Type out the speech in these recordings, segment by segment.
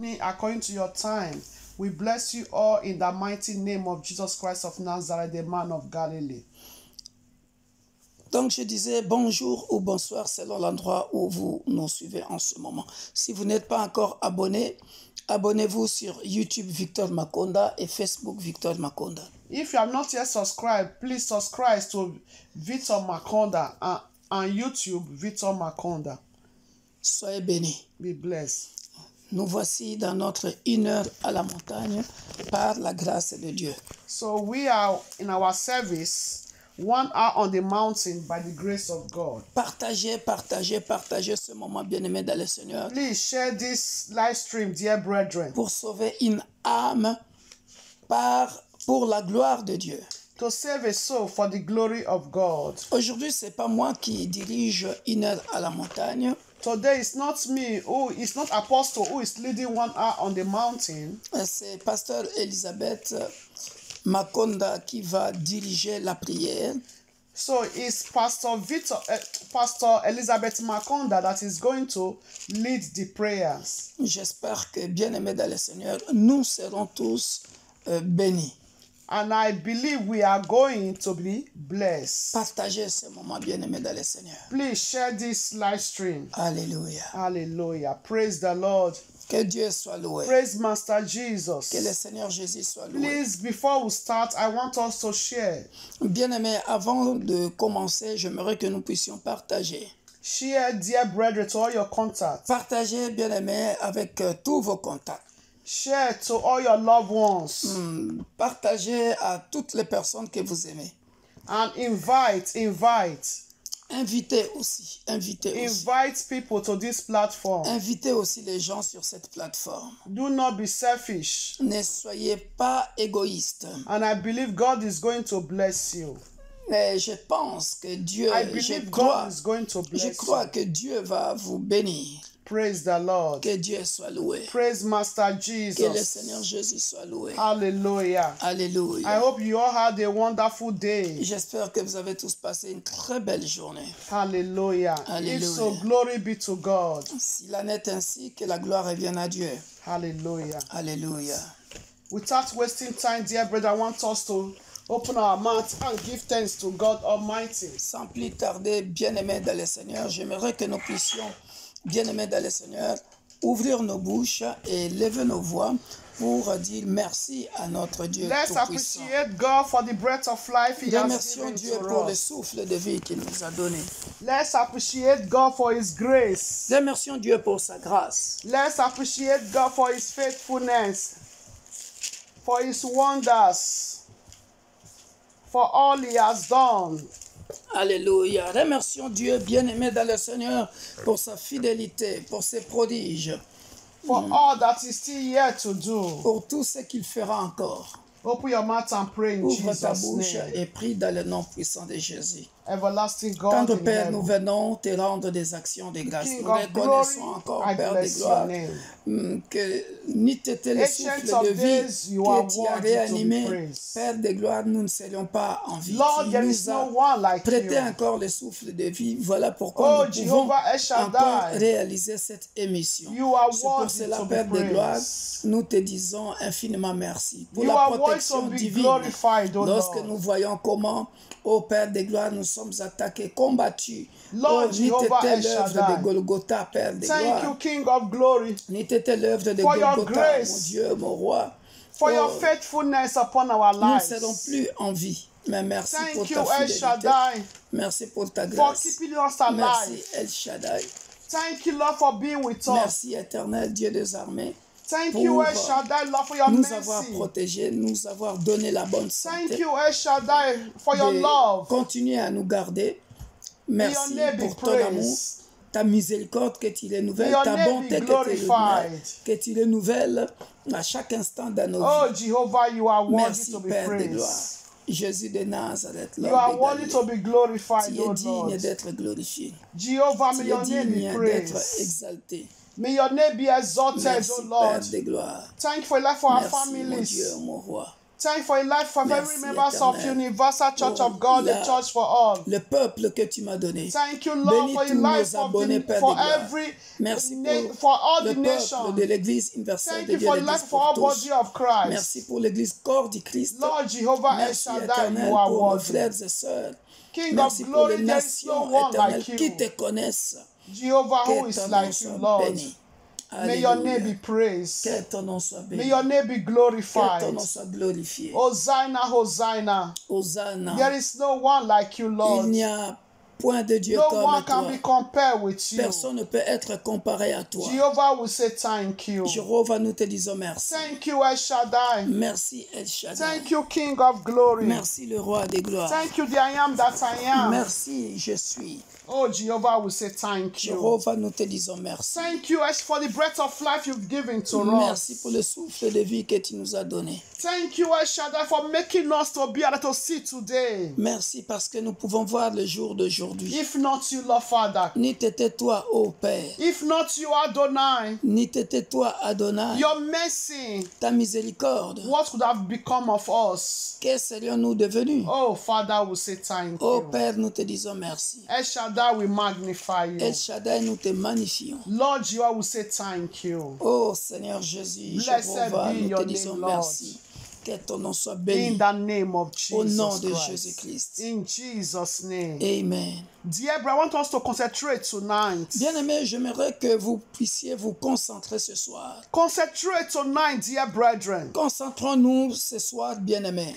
me according to your time. We bless you all in the mighty name of Jesus Christ of Nazareth, the man of Galilee. Donc je disais bonjour ou bonsoir selon l'endroit où vous nous suivez en ce moment. Si vous n'êtes pas encore abonné, abonnez-vous sur YouTube Victor Makonda et Facebook Victor Makonda. If you have not yet subscribed, please subscribe to Victor Makonda and YouTube Victor Makonda. Soyez bénis. Be blessed. Nous voici dans notre 1 heure à la montagne par la grâce de Dieu. So we are in our service 1 hour on the mountain by the grace of God. Partagez ce moment bien-aimé dans le Seigneur. Please share this live stream, dear brethren, Pour sauver une âme pour la gloire de Dieu. to save a soul for the glory of God. Aujourd'hui, c'est pas moi qui dirige 1 heure à la montagne. Today it's not me it's not Apostle who is leading 1 hour on the mountain. C'est Pasteur Elisabeth Makonda qui va diriger la prière. So it's Pastor Elizabeth Makonda that is going to lead the prayers. J'espère que, bien-aimés dans le Seigneur, nous serons tous bénis. And I believe we are going to be blessed. Partagez ce moment, bien-aimés dans le Seigneur. Please share this live stream. Alléluia. Hallelujah. Praise the Lord. Que Dieu soit loué. Praise Master Jesus. Que le Seigneur Jésus soit loué. Please, before we start, I want us to share. Bien-aimés, avant de commencer, j'aimerais que nous puissions partager. Share, dear brethren, to all your contacts. Partagez, bien-aimés, avec tous vos contacts. Share to all your loved ones. Partagez à toutes les personnes que vous aimez. And invite. Invitez aussi. Invite people to this platform. Invitez aussi les gens sur cette plateforme. Do not be selfish. Ne soyez pas égoïstes. And I believe God is going to bless you. Mais je pense que Dieu, I believe God is going to bless je crois you. que Dieu va vous bénir. Praise the Lord. Que Dieu soit loué. Praise Master Que le Jesus. Seigneur Jésus soit loué. Hallelujah. I Alléluia. hope you all had a wonderful day. J'espère que vous avez tous passé une très belle journée. Hallelujah. Hallelujah. If so, glory be to God. S'il en est ainsi, que la gloire revienne à Dieu. Hallelujah. Alléluia. Without wasting time, dear brother, I want us to open our mouths and give thanks to God Almighty. Sans plus tarder, bien-aimés dans le Seigneur, j'aimerais que nous puissions, bien-aimés dans le Seigneur, ouvrir nos bouches et lever nos voix pour dire merci à notre Dieu Let's tout-puissant. appreciate God for the breath of life He has Remercions given Dieu to pour le us. souffle de vie qu'il nous a donné. Let's appreciate God for His grace. Remercions Dieu pour sa grâce. Let's appreciate God for His faithfulness, for His wonders, for all He has done. Alléluia. Remercions Dieu, bien-aimé dans le Seigneur, pour sa fidélité, pour ses prodiges, For all that He's still here to do. pour tout ce qu'il fera encore. Open your mouth and pray in Ouvre ta Jesus' bouche name. et prie dans le nom puissant de Jésus. Everlasting God Tendre in Père, nous heaven. venons te rendre des actions de grâce. King Nous of reconnaissons glory, encore, I Père de bless your gloire, name. que ni t'étais le Ancient souffle of de vie days, you are que tu as worthy to be réanimé. praised. Père de gloire, nous ne serions pas en vie. Lord, Tu there is nous as no one like prêté you. encore le souffle de vie. Voilà pourquoi Oh, nous pouvons Jehovah El encore Shaddai, réaliser cette émission. you are C'est pour worthy cela, to be Père de gloire, praised. nous te disons infiniment merci pour You la are worthy protection to be divine. glorified, O Lorsque Lord. nous voyons comment, ô Père de gloire, nous sommes attaqués, combattus. Lord Oh, ni Jehovah t'était El l'œuvre Shaddai. de Golgotha, Père de Thank you, gloire. King of glory, Ni t'était l'œuvre de for your Golgotha, grace, mon Dieu, mon roi. for Oh, your faithfulness upon our nous ne lives. serons plus en vie. Mais merci pour Thank you, ta El fidélité. Shaddai, Merci pour ta for grâce. keeping us Merci alive. El Shaddai. Thank you, Lord, for being with us. Merci éternel Dieu des armées. Thank pour you, El Shaddai, Lord, for your nous avoir mercy. protégés, nous avoir donné la bonne Thank santé. you, El Shaddai, for your De love. continuer à nous garder. May your Merci name be pour ton amour, praised. ta miséricorde que tu les nouvelles, May your ta name bonté be que tu les glorified. nouvelles, que tu les nouvelles à chaque instant dans nos Oh, vies. Jehovah, you are worthy Merci to be Père de gloire. praised. Jésus de Nazareth, You l'homme are de worthy Galilée. to be glorified, Tu O es digne Lord. d'être glorifié. Jehovah, may Tu es your name be digne d'être praised. exalté. May your name be exalted, Merci O Lord. Père de gloire. Thank you for life for our Merci mon Dieu, families. mon roi. Thank you for your life for every Merci, members of Éternel, Universal Church pour of God, the la- church for all. le peuple que tu m'as donné. Thank you, Lord, Bénis for tous your life nos abonnés, Père for de gloire. every Merci for all le the peuple nations. de l'Église universelle Thank de you Dieu, for the l'Église life for pour all tous. body of Christ. Merci pour l'Église corps du Christ. Lord Jehovah El Merci, Shaddai, Éternel, you are pour nos worthy. frères et sœurs. King Merci of pour glory, les there is no nations, one éternelles, like qui you. te connaissent. Jehovah, who Que is ton nom like you, soit Lord. béni. May your name be Alléluia. praised. Que ton nom soit May béni. your name be Que ton glorified. nom soit glorifié. Hosanna, Hosanna. Hosanna. There is no one like you, Il Lord. n'y a point de Dieu No comme one can toi. be compared with you. Personne ne peut être comparé à toi. Jehovah will say thank you. Jéhovah, nous te disons merci. Thank you, El Shaddai. Merci, El Shaddai. Thank you, King of glory. Merci, le roi des gloires. Thank you, the I am that I am. Merci, je suis. Oh, Jehovah will say thank you. Jéhovah, nous te disons merci. Thank you for the breath of life you've given to Merci us. pour le souffle de vie que tu nous as donné. Thank you, El Shaddai, for making us to be able to see today. Merci parce que nous pouvons voir le jour d'aujourd'hui. If not you, Lord Father. Ni t'étais toi, ô Père. If not you, Adonai. Ni t'étais toi, Adonai. Your mercy. Ta miséricorde. What could have become of us? Que serions-nous devenus? Oh, Father, we say thank Ô you. Père, nous te disons merci. El Shaddai, we magnify you. El Shaddai, nous te magnifions. Lord, Jehovah, we say thank you. Ô Seigneur Jésus, Blessed Jéhovah, be nous your te name, disons Lord. merci. Que ton nom soit In béni. the name of Au nom Jesus de Christ. Jésus-Christ. In Jesus' name. Amen. Dear brother, I want us to concentrate tonight. Bien-aimés, j'aimerais que vous puissiez vous concentrer ce soir. Concentrate tonight, dear brethren. Concentrons-nous ce soir, bien-aimés.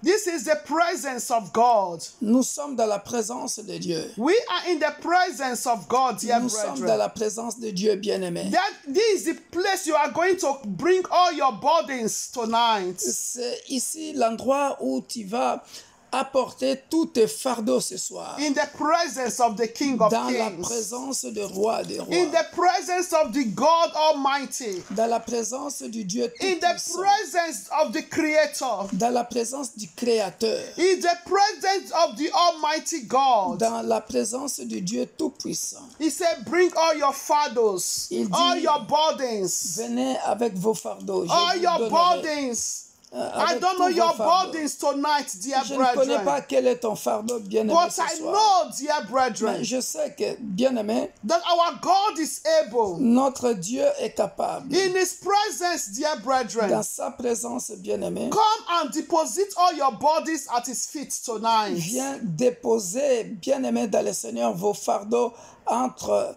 This is the presence of God. Nous sommes dans la présence de Dieu. We are in the presence of God, dear Nous sommes dans brethren. la présence de Dieu, bien-aimés. This is the place you are going to bring all your burdens tonight. C'est ici l'endroit où tu vas apporter tous tes fardeaux ce soir. In the presence of the King of Dans la Kings. présence du roi des In rois. the presence of the God Almighty. Dans la présence du Dieu In the tout-puissant. presence of the Creator. Dans la présence du Créateur. In the presence of the Almighty God. Dans la présence du Dieu tout-puissant. He said, bring all your fathers, Il dit, all your burdens, Venez avec vos fardeaux. Je all vous your donnerai. burdens. I Avec don't know tous your vos fardeaux. burdens tonight, dear Je ne connais pas brethren. quel est ton fardeau, bien-aimé, But ce I soir. know, dear Mais brethren, je sais que, bien-aimé, that our God is able. notre Dieu est capable. In His presence, dear Dans brethren, sa présence, bien-aimé, come and deposit all your bodies at His feet tonight. viens déposer, bien-aimé, dans le Seigneur, vos fardeaux entre,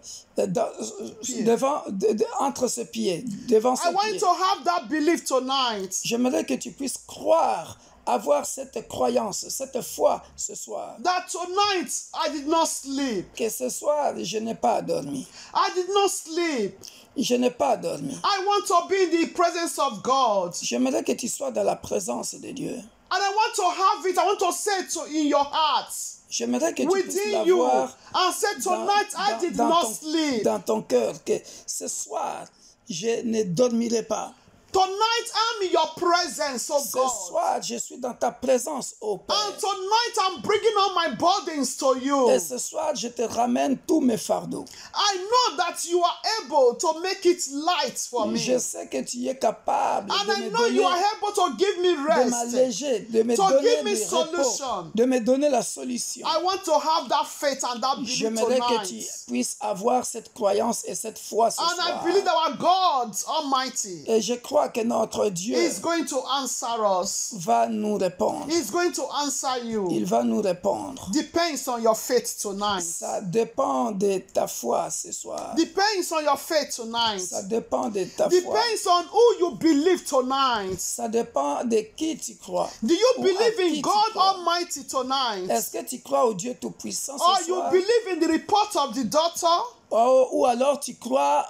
entre ses pieds, devant ses I want pieds. to have that belief tonight. J'aimerais que tu puisses croire, avoir cette croyance, cette foi ce soir. That tonight I did not sleep. Que ce soir, je n'ai pas dormi. I did not sleep. Je n'ai pas dormi. I want to be in the presence of God. J'aimerais que tu sois dans la présence de Dieu. And I want to have it. I want to say it in your heart, J'aimerais que tu puisses within you, l'avoir and say tonight I did not sleep. dans ton cœur, que ce soir, je ne dormirai pas. Tonight I'm in your presence, oh Ce God. soir, je suis dans ta présence, ô Père. And tonight I'm bringing all my burdens to you. Et ce soir, je te ramène tous mes fardeaux. I know that you are able to make it light for me. Je sais que tu es capable And de I me know you are donner, able to give me de rest. m'alléger, de me To donner give me le repos, solution. de me donner la solution. I want to have that faith and that belief J'aimerais que tu tonight. puisses avoir cette croyance et cette foi ce And I soir. believe that our God Almighty Et je crois que notre Dieu is going to answer us. va nous répondre. He's going to answer you. Il va nous répondre. Depends on your faith tonight. Ça dépend de ta foi ce soir. Depends on your faith tonight. Ça dépend de ta foi. Depends on who you believe tonight. Ça dépend de qui tu crois. Do you Ou à believe qui in tu God crois. Almighty tonight? Est-ce que tu crois au Dieu Tout-Puissant Or ce you soir? believe in the report of the doctor? Ou alors tu crois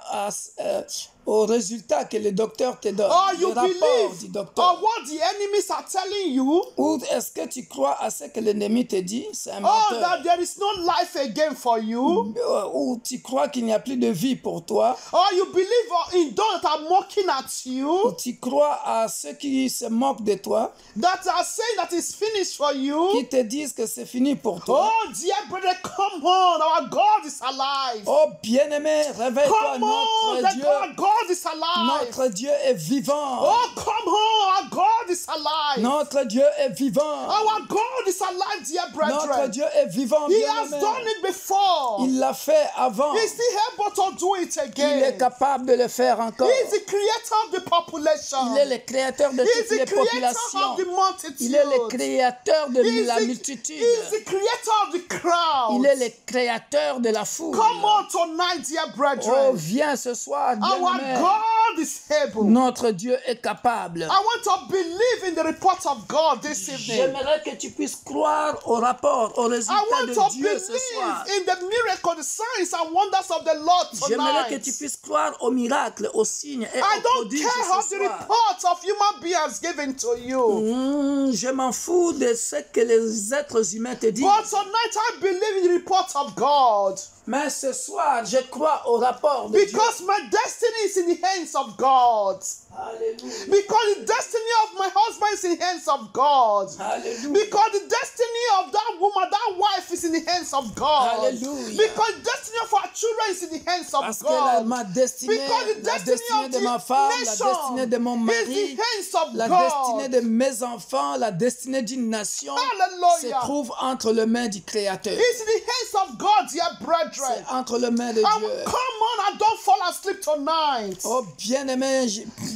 au résultat que le docteur te donne, Or le you rapport du believe docteur. on what the enemies are telling you? Ou est-ce que tu crois à ce que l'ennemi te dit? C'est un Or menteur. that there is no life again for you? Ou tu crois qu'il n'y a plus de vie pour toi? Or you believe in those that are mocking at Ou you? tu crois à ceux qui se moquent de toi, That are saying that it's finished for you? qui te disent que c'est fini pour toi? Oh, dear brother, come on. Our God is alive. Oh bien-aimé, réveille-toi, Come on. notre Dieu. Our God is alive. Notre Dieu est vivant. Oh, come on. Our God is alive. Notre Dieu est vivant. Our God is alive, dear Notre brethren. Dieu est vivant, He has bien-aimé. done it before. Il l'a fait avant. He's still able to do it Il est again. capable de le faire encore. He is the creator of the population. Il est le créateur de He is toutes les the creator populations. of the multitude. Il est le créateur de He is la the- multitude. He is the creator of the crowd. Il est le créateur de la foule. Come on tonight, dear Oh, brethren. viens ce soir, Our bien-aimé. God is able. Notre Dieu est capable. I want to believe in the report of God this evening. J'aimerais que tu puisses croire au rapport, au I résultat want de to Dieu ce soir. believe in the miracle, the signs and wonders of the Lord J'aimerais que tu tonight. puisses croire aux miracles, aux signes et I aux don't prodiges care how ce the soir. reports of human beings given to you. Je m'en fous de ce que les êtres humains te disent. But tonight I believe in the report of God. Mais ce soir, je crois au rapport de Because my destiny is in the hands of God. Dieu. Alléluia. Because the destiny of my husband is in the hands of God. Alléluia. Because the destiny of that woman, that wife is in the hands of God. Hallelujah. Because the destiny of our children is in the hands of Parce que God. ma destinée, Because the la destiny destinée of de the ma femme, la nation destinée de mon is mari, the hands of la God. destinée de mes enfants, la destinée d'une nation se Hallelujah. trouve entre les mains du Créateur. It's in the hands of God, dear C'est brethren. entre les mains de Come Dieu. on, and don't fall asleep tonight. Oh bien-aimé,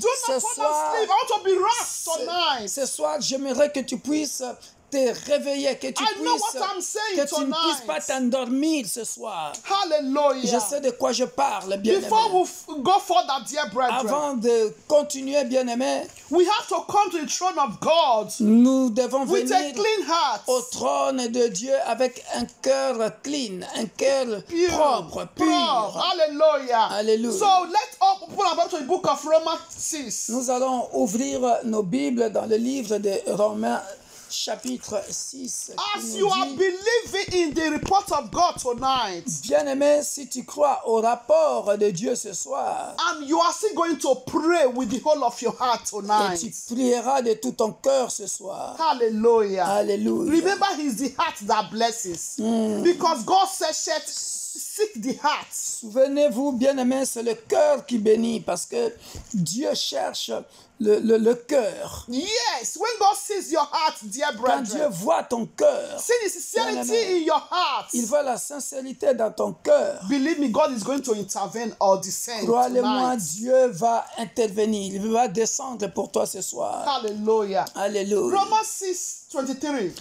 Do ce not fall soir, asleep. I want to be wrapped tonight. ce soir, j'aimerais que tu puisses te réveiller, que tu I know puisses, what I'm saying que tu ne puisses tonight. pas t'endormir ce soir. Je Hallelujah. sais de quoi je parle, bien-aimé. Before we go further, dear brethren, Avant de continuer, bien-aimé, we have to come to the throne of God nous devons with a venir clean heart. au trône de Dieu avec un cœur clean, un cœur Pure, propre, pur. Hallelujah. Alléluia. So let's open our Bible to the book of Romans 6. Nous allons ouvrir nos Bibles dans le livre de Romains, chapitre 6. qui As nous you are dit, believing in the report of God tonight, bien-aimé, si tu crois au rapport de Dieu ce soir, and you are still going to pray with the whole of your heart et tonight. tu prieras de tout ton cœur ce soir. Hallelujah. Alléluia. Remember, He's the heart that blesses. Because God says, seek the heart. Souvenez-vous, bien-aimé, c'est le cœur qui bénit parce que Dieu cherche le cœur. Yes, when God sees your heart, dear Quand Dieu brethren, voit ton cœur, see the sincerity Bien-aimé. in your heart. il voit la sincérité dans ton cœur. Believe me, God is going to intervene or descend Croyez-moi, tonight. Dieu va intervenir. Il va descendre pour toi ce soir. Hallelujah. Alléluia. Romans 6, 23.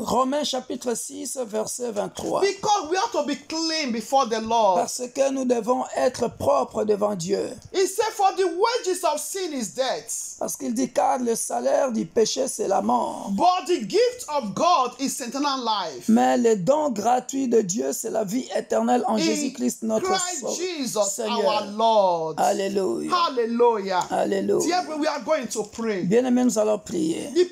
Romains chapitre 6, verset 23. Because we have to be clean before the Lord. Parce que nous devons être propres devant Dieu. He said, for the wages of sin is death, Parce qu'il dit, car le salaire du péché, c'est la mort. but the gift of God is eternal life. Mais le don gratuit de Dieu, c'est la vie éternelle en In Jésus-Christ, notre Christ Jesus, our Seigneur. Lord. Alléluia. Hallelujah. Alléluia. Dear brethren, we are going to pray. Bien-aimés, nous allons prier. The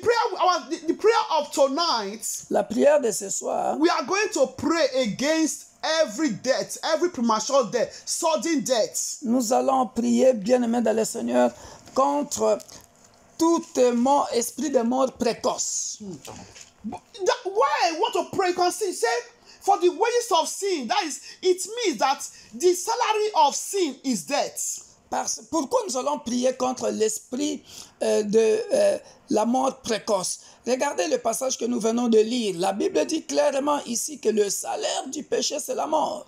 prayer of tonight, La prière de ce soir, we are going to pray against every death, every premature death, sudden death. nous allons prier, bien-aimés dans le Seigneur, contre tout mort, esprit de mort précoce. Why I want to pray? Because he said, for the wages of sin, that is, it means that the salary of sin is death. Pourquoi nous allons prier contre l'esprit de la mort précoce? Regardez le passage que nous venons de lire. La Bible dit clairement ici que le salaire du péché, c'est la mort.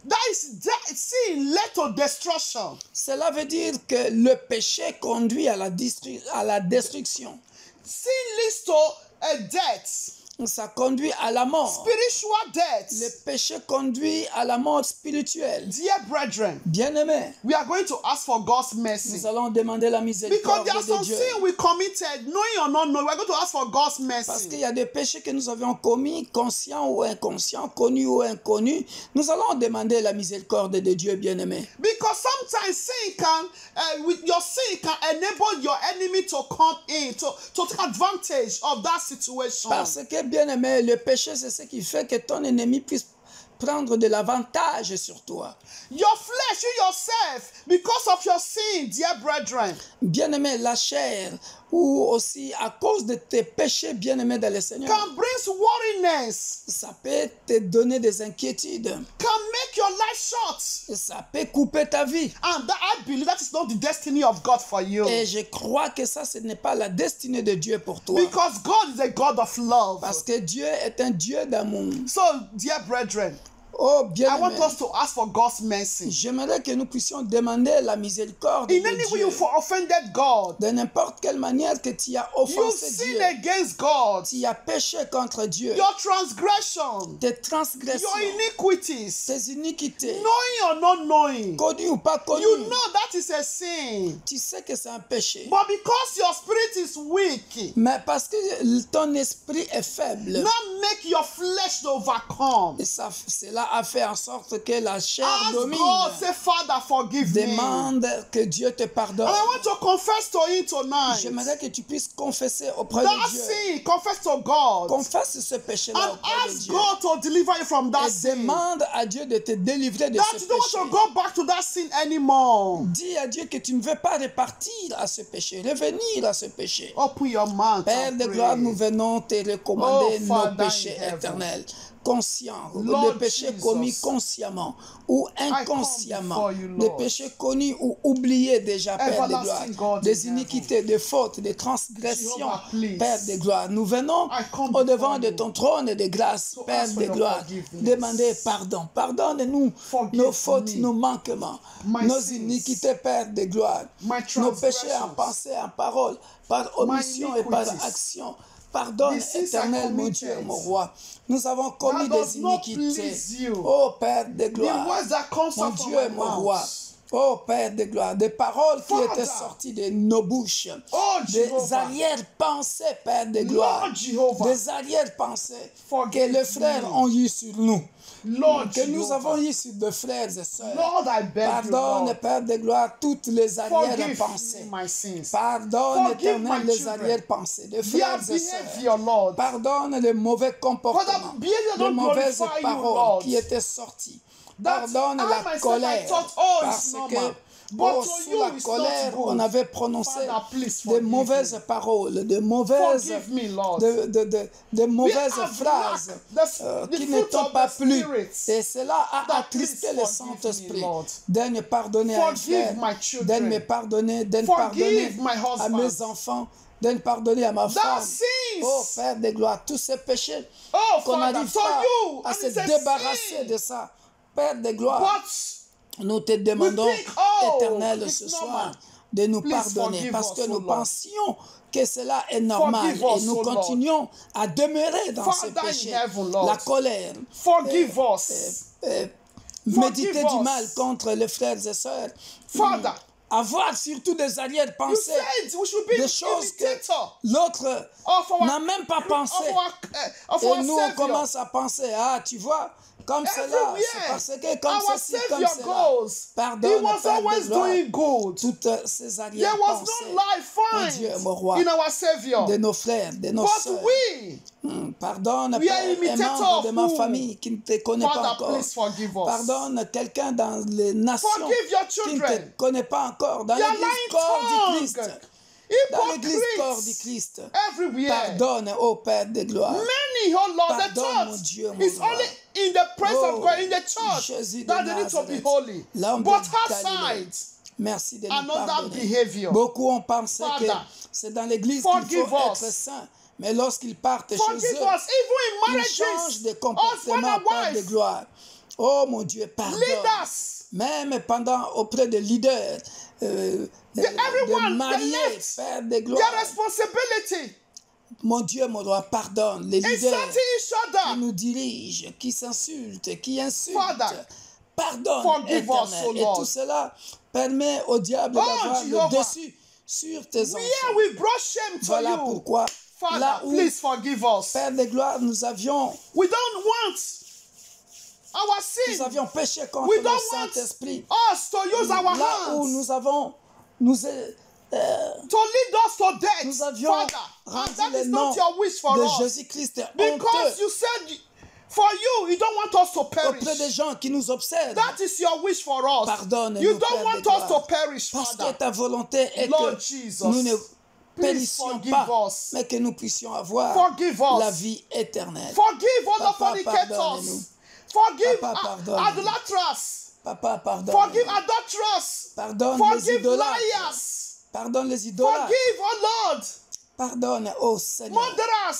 That is that sin led to destruction. Cela veut dire que le péché conduit à la destruction. Sin leads to a death, Ça conduit à la mort. spiritual death. Le péché conduit à la mort spirituelle. Dear brethren, Bien-aimés, we are going to ask for God's mercy. nous allons demander la Because miséricorde there are de some Dieu. sin we committed, knowing or not knowing. We are going to ask for God's Parce qu'il mercy. y a des péchés que nous avions commis, conscients ou inconscients, connus ou inconnus. Nous allons demander la miséricorde de Dieu, bien-aimé. Because sometimes sin can, with your sin can enable your enemy to come in, to take advantage of that situation. Parce que, bien-aimé, le péché, c'est ce qui fait que ton ennemi puisse prendre de l'avantage sur toi. Your flesh, you yourself, because of your sin, dear brethren, Bien-aimé, la chair ou aussi à cause de tes péchés bien-aimés dans le Seigneur, can bring worriness, ça peut te donner des inquiétudes. can make your life short. Et ça peut couper ta vie. And that, I believe that is not the destiny of God for you. Et je crois que ça, ce n'est pas la destinée de Dieu pour toi. Because God is a God of love. Parce que Dieu est un Dieu d'amour. So, dear brethren, Oh, I bien want aimé, us to ask for God's mercy. j'aimerais que nous puissions demander la miséricorde In de any way Dieu. you've offended God, De n'importe quelle manière que tu as you've offensé sinned Dieu, against God, tu as péché contre Dieu, your transgression, tes your transgressions, iniquities, tes iniquités, knowing or not knowing, connues ou pas connues, you know that is a sin. tu sais que c'est un péché. But because your spirit is weak, Mais parce que ton esprit est faible, not make your flesh to overcome. et cela a fait en sorte que la chair Ask domine. God, say, Father, forgive me. Demande que Dieu te pardonne. And I want to confess to Him tonight. J'aimerais que tu puisses confesser auprès That de Dieu. sin, confess to God. Confesse ce péché-là And auprès de ask Dieu. God to deliver you from that Et sin. demande à Dieu de te délivrer de That ce you don't want to péché. go back to that sin anymore. Dis à Dieu que tu ne veux pas repartir à ce péché, revenir à ce péché. Open your mouth Père and de pray. gloire, nous venons te recommander Oh, nos Father péchés in heaven. éternels, conscients, Lord des péchés Jesus. commis consciemment ou inconsciemment, before you, des Lord. péchés connus ou oubliés déjà, Père de Everlasting gloire, God in des iniquités, des fautes, des transgressions, Jehovah, please. Père de gloire. Nous venons I come au devant before de you. ton trône de grâce, To Père ask for de your gloire, forgiveness. demander pardon. Pardonne-nous Forgive nos fautes, me. nos manquements, My nos sins. iniquités, Père de gloire, My nos péchés en transgressions. pensée, en parole, par omission et par iniquities. action. Pardonne, The sins I éternel, mon committed. Dieu, mon roi. Nous avons commis That does des not iniquités. please you. Oh Père de The gloire, words that comes mon out from Dieu my et mon mouth. roi. Oh Père de gloire, des paroles qui Father. étaient sorties de nos bouches, Oh, des Jehovah. arrière-pensées, Père de gloire, Lord Jehovah. des arrière-pensées que Forgive les frères me. ont eues sur nous, Lord que nous Jehovah. avons eues sur nos frères et sœurs. Lord, I beg you, Pardonne, Lord. Père de gloire, toutes les Forgive arrière-pensées. me my sins. Pardonne, Forgive éternel, my les children. arrière-pensées de Their frères et behavior, sœurs. Lord. Pardonne les mauvais comportements, Father, behavior les don't mauvaises glorify you, paroles Lord. qui étaient sorties. That Pardonne I la myself, I colère, thought, oh, it's parce normal. que But oh, to sous you, la it's colère, not good. on avait prononcé Father, please de forgive mauvaises me. paroles, de mauvaises, Forgive me, Lord. de mauvaises have phrases lacked the qui fruit ne t'ont of pas the plu. Spirit. Et cela a That attristé please le forgive Saint-Esprit. me, Lord. Daigne pardonner à un Forgive frère, my children. daigne me pardonner, daigne Forgive pardonner my à husband. mes enfants, daigne pardonner à ma femme. sins. Oh Père de gloire, tous ces péchés Oh, qu'on Father, n'arrive to pas you, à and se it's a débarrasser sin. de ça. Père de gloire, But nous te demandons, think, oh, Éternel, it's ce normal. soir, de nous Please pardonner forgive parce us, que O nous Lord. pensions que cela est normal Forgive et us, nous O Lord. continuons à demeurer dans ce Father in péché. heaven, Lord. La colère, Forgive us. méditer Forgive du us. mal contre les frères et sœurs, Father, avoir surtout des you arrière-pensées, said we should be des choses que imitator l'autre of our, n'a même pas pensé. of Et our nous, on Savior. commence à penser, ah, tu vois, comme cela, Everywhere. c'est parce que comme Our ceci, comme Savior cela. goes. Pardonne, He was Père de always gloire, doing good. toutes ces There was arrière-pensées no life mon Dieu, mon roi, find in our Savior. de nos frères, de nos But sœurs. we, Pardonne, we are Père, un imitators membre de ma who- famille qui ne te connaît pas Father, encore. please forgive us. Pardonne quelqu'un dans les nations Forgive your qui ne children. te connaît pas encore. Dans They are l'église lying corps du Christ. tongue. Dans l'église corps du Hypocrites Christ. everywhere. Pardonne, ô Père de gloire. Many, oh Lord, the Pardonne, mon church Dieu, mon is roi. only in the presence Oh, of God, in the church, Jésus de that they need to be Nazareth, holy. l'homme But de Galilée. outside, Merci de nous another pardonner. behavior. Beaucoup ont pensé que Father, c'est dans l'église qu'il forgive faut us. être saint. Mais lorsqu'ils partent Forgive chez eux, us, even in ils changent marriages, de husband comportement, and Père de wife, gloire. Oh mon Dieu, pardonne. leaders. Même auprès des leaders, des everyone, mariés, the left, Père de Their gloire. responsibility Mon Dieu, mon roi, pardonne les leaders insulting each qui other. nous dirigent, qui s'insultent, qui insultent. Father, Pardonne, forgive us, Éternel. O Et Lord. tout cela permet au diable Oh, d'avoir Jehovah. le dessus sur tes enfants. Where we brought shame to Voilà you. pourquoi, Father, là où, please forgive us. Père de gloire, nous avions We don't want our sin. péché contre We le don't want Saint-Esprit. us to use our Là où hands nous avons, nous, to lead us to death. nous avions Father, and rendu that le is nom not your wish for de us. Jésus-Christ Because honteux you said for you don't want us to perish. auprès des gens qui nous observent. That is your wish for us. Pardonne-nous, You Père don't de want gloire. us to perish, Parce que Father. ta volonté est Lord que Jesus. nous ne périssions forgive pas, us. mais que nous puissions avoir Forgive us. la vie éternelle. Forgive all the Papa, fornicators. pardonne-nous. Forgive Papa, pardonne-nous. idolaters. Papa, pardonne. Forgive adulterers. Pardonne les Forgive idolâtres. liars. Pardonne les idolâtres. Forgive, oh Lord, Pardonne, ô Seigneur, murderers.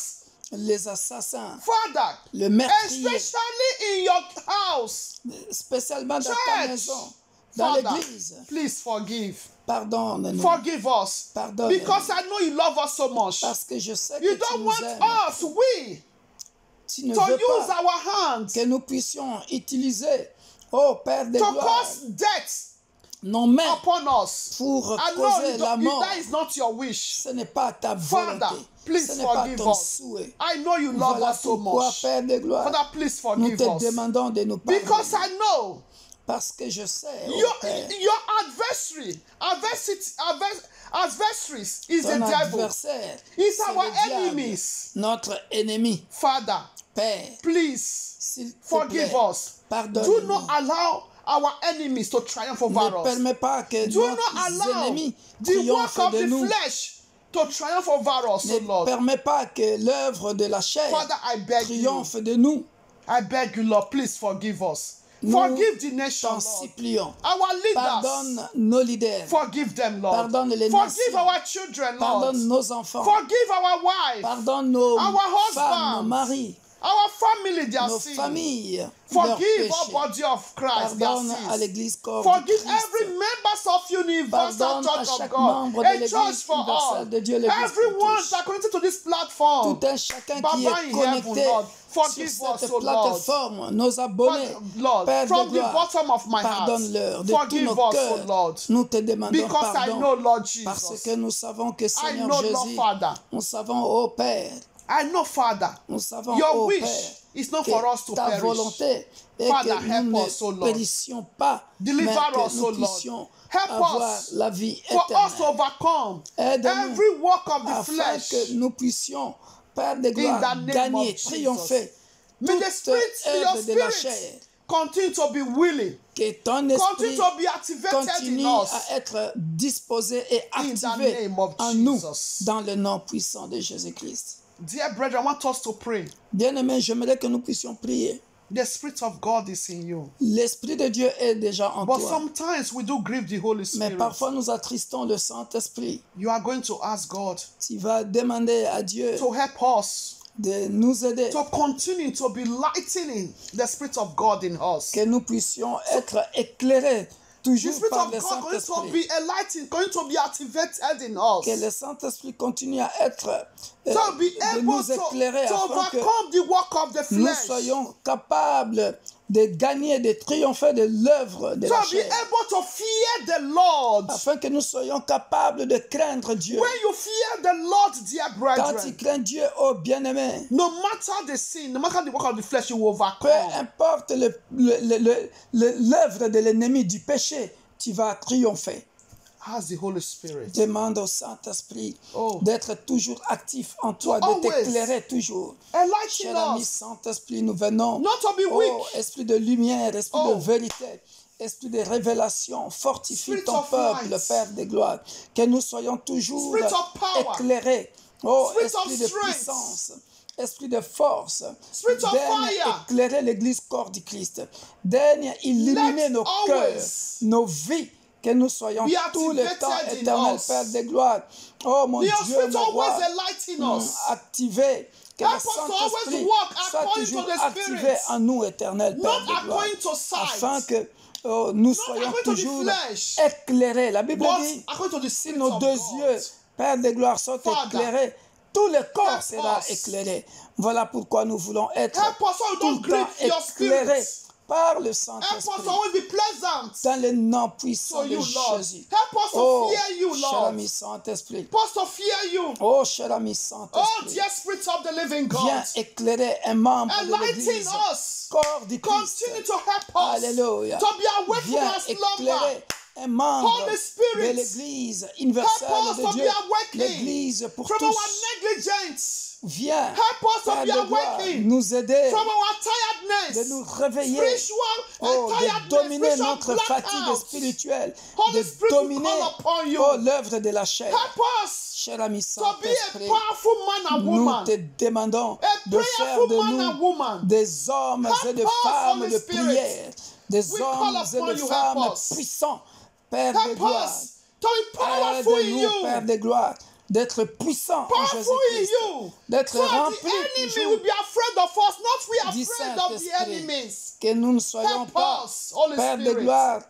les assassins, Father, le meurtrier, especially in your house. spécialement dans ta Church. maison, dans Father, l'église. please forgive. Pardonne-nous. Forgive us. Pardonne-nous. Because I know you love us so much. Parce que je sais You que tu don't nous want aimes. us, we, Tu ne to veux use pas our hands que nous puissions utiliser, ô Père de to gloire, cause death nos mains upon us. pour I know causer you la don't, mort. that is not your wish. Ce n'est pas ta Father, volonté. please Ce n'est pas forgive ton us. souhait. I know you love Voilà us so pourquoi, much. Père de gloire, Father, please nous forgive te us. demandons de nous pardonner. Because I know Parce que je sais, ô your Père, adversaries is the ton devil. adversaire, It's c'est our le diable, enemies. notre ennemi. Father, Père, please s'il te forgive plaît, us. Do pardonne-nous. not allow our enemies to triumph over Ne us. permets pas que Do not nos allow ennemis the work triomphent of de the nous. flesh to triumph over us, Ne O Lord. permets pas que l'œuvre de la chair Father, I beg you. triomphe de nous. I beg you, Lord, please forgive us. Nous Forgive the nation, t'en Lord. supplions. Our leaders, Pardonne nos leaders. forgive them, Lord. Pardonne les Forgive nations. our children, Lord. Pardonne nos enfants. Forgive our wives, Pardonne nos our husbands, femmes, nos maris, our family, their nos sins. familles, leurs Forgive our péchés. body of Christ, their Pardonne à sins. l'église corps Forgive de Christ. every members of Universal Pardonne à Church of chaque God, membre de a l'église church for universelle all. de Dieu, l'église pour Everyone tous. that connected to this platform. Tout un chacun qui Baba est in heaven, connecté Lord, sur forgive us, cette O Lord. plateforme, nos abonnés, Lord, Père de from the gloire, bottom of my heart, pardonne-leur de tous forgive nos us, O cœurs. Lord. Nous te demandons Because I pardon know, Lord parce Jesus, que nous savons que I Seigneur know, Lord Jésus, Father, nous savons, ô Père, I know, Father, nous savons, your ô wish Père, is not que for us to ta perish. volonté est Father, que help nous us, O ne Lord. périssions pas, Deliver mais que us, O nous Lord. puissions Help avoir us la vie For us to éternelle. overcome Aide-nous every work of the afin flesh. que nous puissions, Père de In gloire, the name gagner, of Jesus. triompher May the toute Spirit, œuvre your de la Spirit, chair. continue to be willing, Que ton continue esprit to be activated in continue us. à être disposé et In the activé name of en nous Jesus. dans le nom puissant de Jésus-Christ. Dear brethren, I want us to pray. Bien-aimés, j'aimerais que nous puissions prier. The Spirit of God is in you. L'Esprit de Dieu est déjà en But toi. sometimes we do grieve the Holy Mais Spirit. parfois nous attristons le Saint-Esprit. You are going to ask God Tu vas demander à Dieu to help us de nous aider, to continue to be lightening the Spirit of God in us. que nous puissions être éclairés The toujours Spirit par of le God going to Saint-Esprit. be enlightened, going to be activated in us. Que le Saint-Esprit continue à être, To be de able nous to éclairer afin que overcome the work of the nous flesh. soyons capables de gagner, de triompher de l'œuvre de To la be chair. able to fear the Lord. Afin que nous soyons capables de craindre Dieu. When you fear the Lord, dear Quand tu brethren, crains Dieu, oh bien-aimé, no matter the sin, no matter the work of the flesh, you will peu overcome. importe l'œuvre de l'ennemi du péché, tu vas triompher. Ask the Holy Spirit. Demande au Saint-Esprit Oh. d'être toujours actif en toi, To de always t'éclairer toujours. Enlighten Cher ami us, Saint-Esprit, nous venons. not to be Oh, weak. esprit de lumière, esprit Oh. de vérité, esprit de révélation, fortifie Spirit ton of peuple, light. Père de gloire. Que nous soyons toujours Spirit of power. éclairés. Oh, Spirit of esprit de strength. puissance, esprit de force. Spirit of Daigne fire. éclairer l'église corps du Christ. Daigne illuminer Let nos always cœurs, nos vies. Que nous soyons be tout le activated temps in éternel, us. Père de gloire. Oh mon Your Dieu, Spirit mon roi, always enlighten us. activé. Que Help le us to always Saint-Esprit walk soit according toujours to the activé Spirit. en nous, éternel Père Not de gloire. according to sight. Afin que nous soyons according to the toujours flesh. éclairés. La Bible But dit, according to the si Spirit nos of deux God. yeux, Père de gloire, sont Father, éclairés, tout le corps help sera us. éclairé. Voilà pourquoi nous voulons être Help us so we tout don't le temps grieve your éclairés spirit. par le Help us Saint-Esprit. to always be pleasant Dans le nom puissant to de you, Lord. Jésus. Help us to Oh, fear you, cher Lord. ami Saint-Esprit. Help us to fear you. Oh, cher ami Oh, Saint-Esprit. dear Spirit of the living Viens God. éclairer un membre de Enlighten l'Église. us. Corps du Christ. Continue to help us. Alléluia. To be away from Viens our slumber. éclairer un membre Holy Spirit, de l'Église Help universelle us de to Dieu. be awakened L'Église pour from tous. our negligence. Viens, Help us to Père be de gloire, awakened nous aider, from our de tiredness. nous réveiller, Spiritual de tiredness, dominer spiritual notre fatigue blackout. spirituelle, Holy de Spirit will dominer call upon you. oh, l'œuvre de la chair. Help us cher ami to be a Saint-Esprit, powerful man and nous woman, te demandons a de faire prayerful de man and nous woman. des hommes et des Help us, femmes Holy de Spirit. prière, des We hommes call et upon des you, femmes help us. puissants, Père de Help gloire. us to be powerful in Aide-nous, Père you. de gloire, d'être puissants en Powerful in Jésus-Christ, you. d'être So that the remplis enemy toujours will be afraid of us, not we du afraid of the Saint-Esprit. enemies. Que nous ne soyons Help pas, us, Holy Père de Spirit. gloire,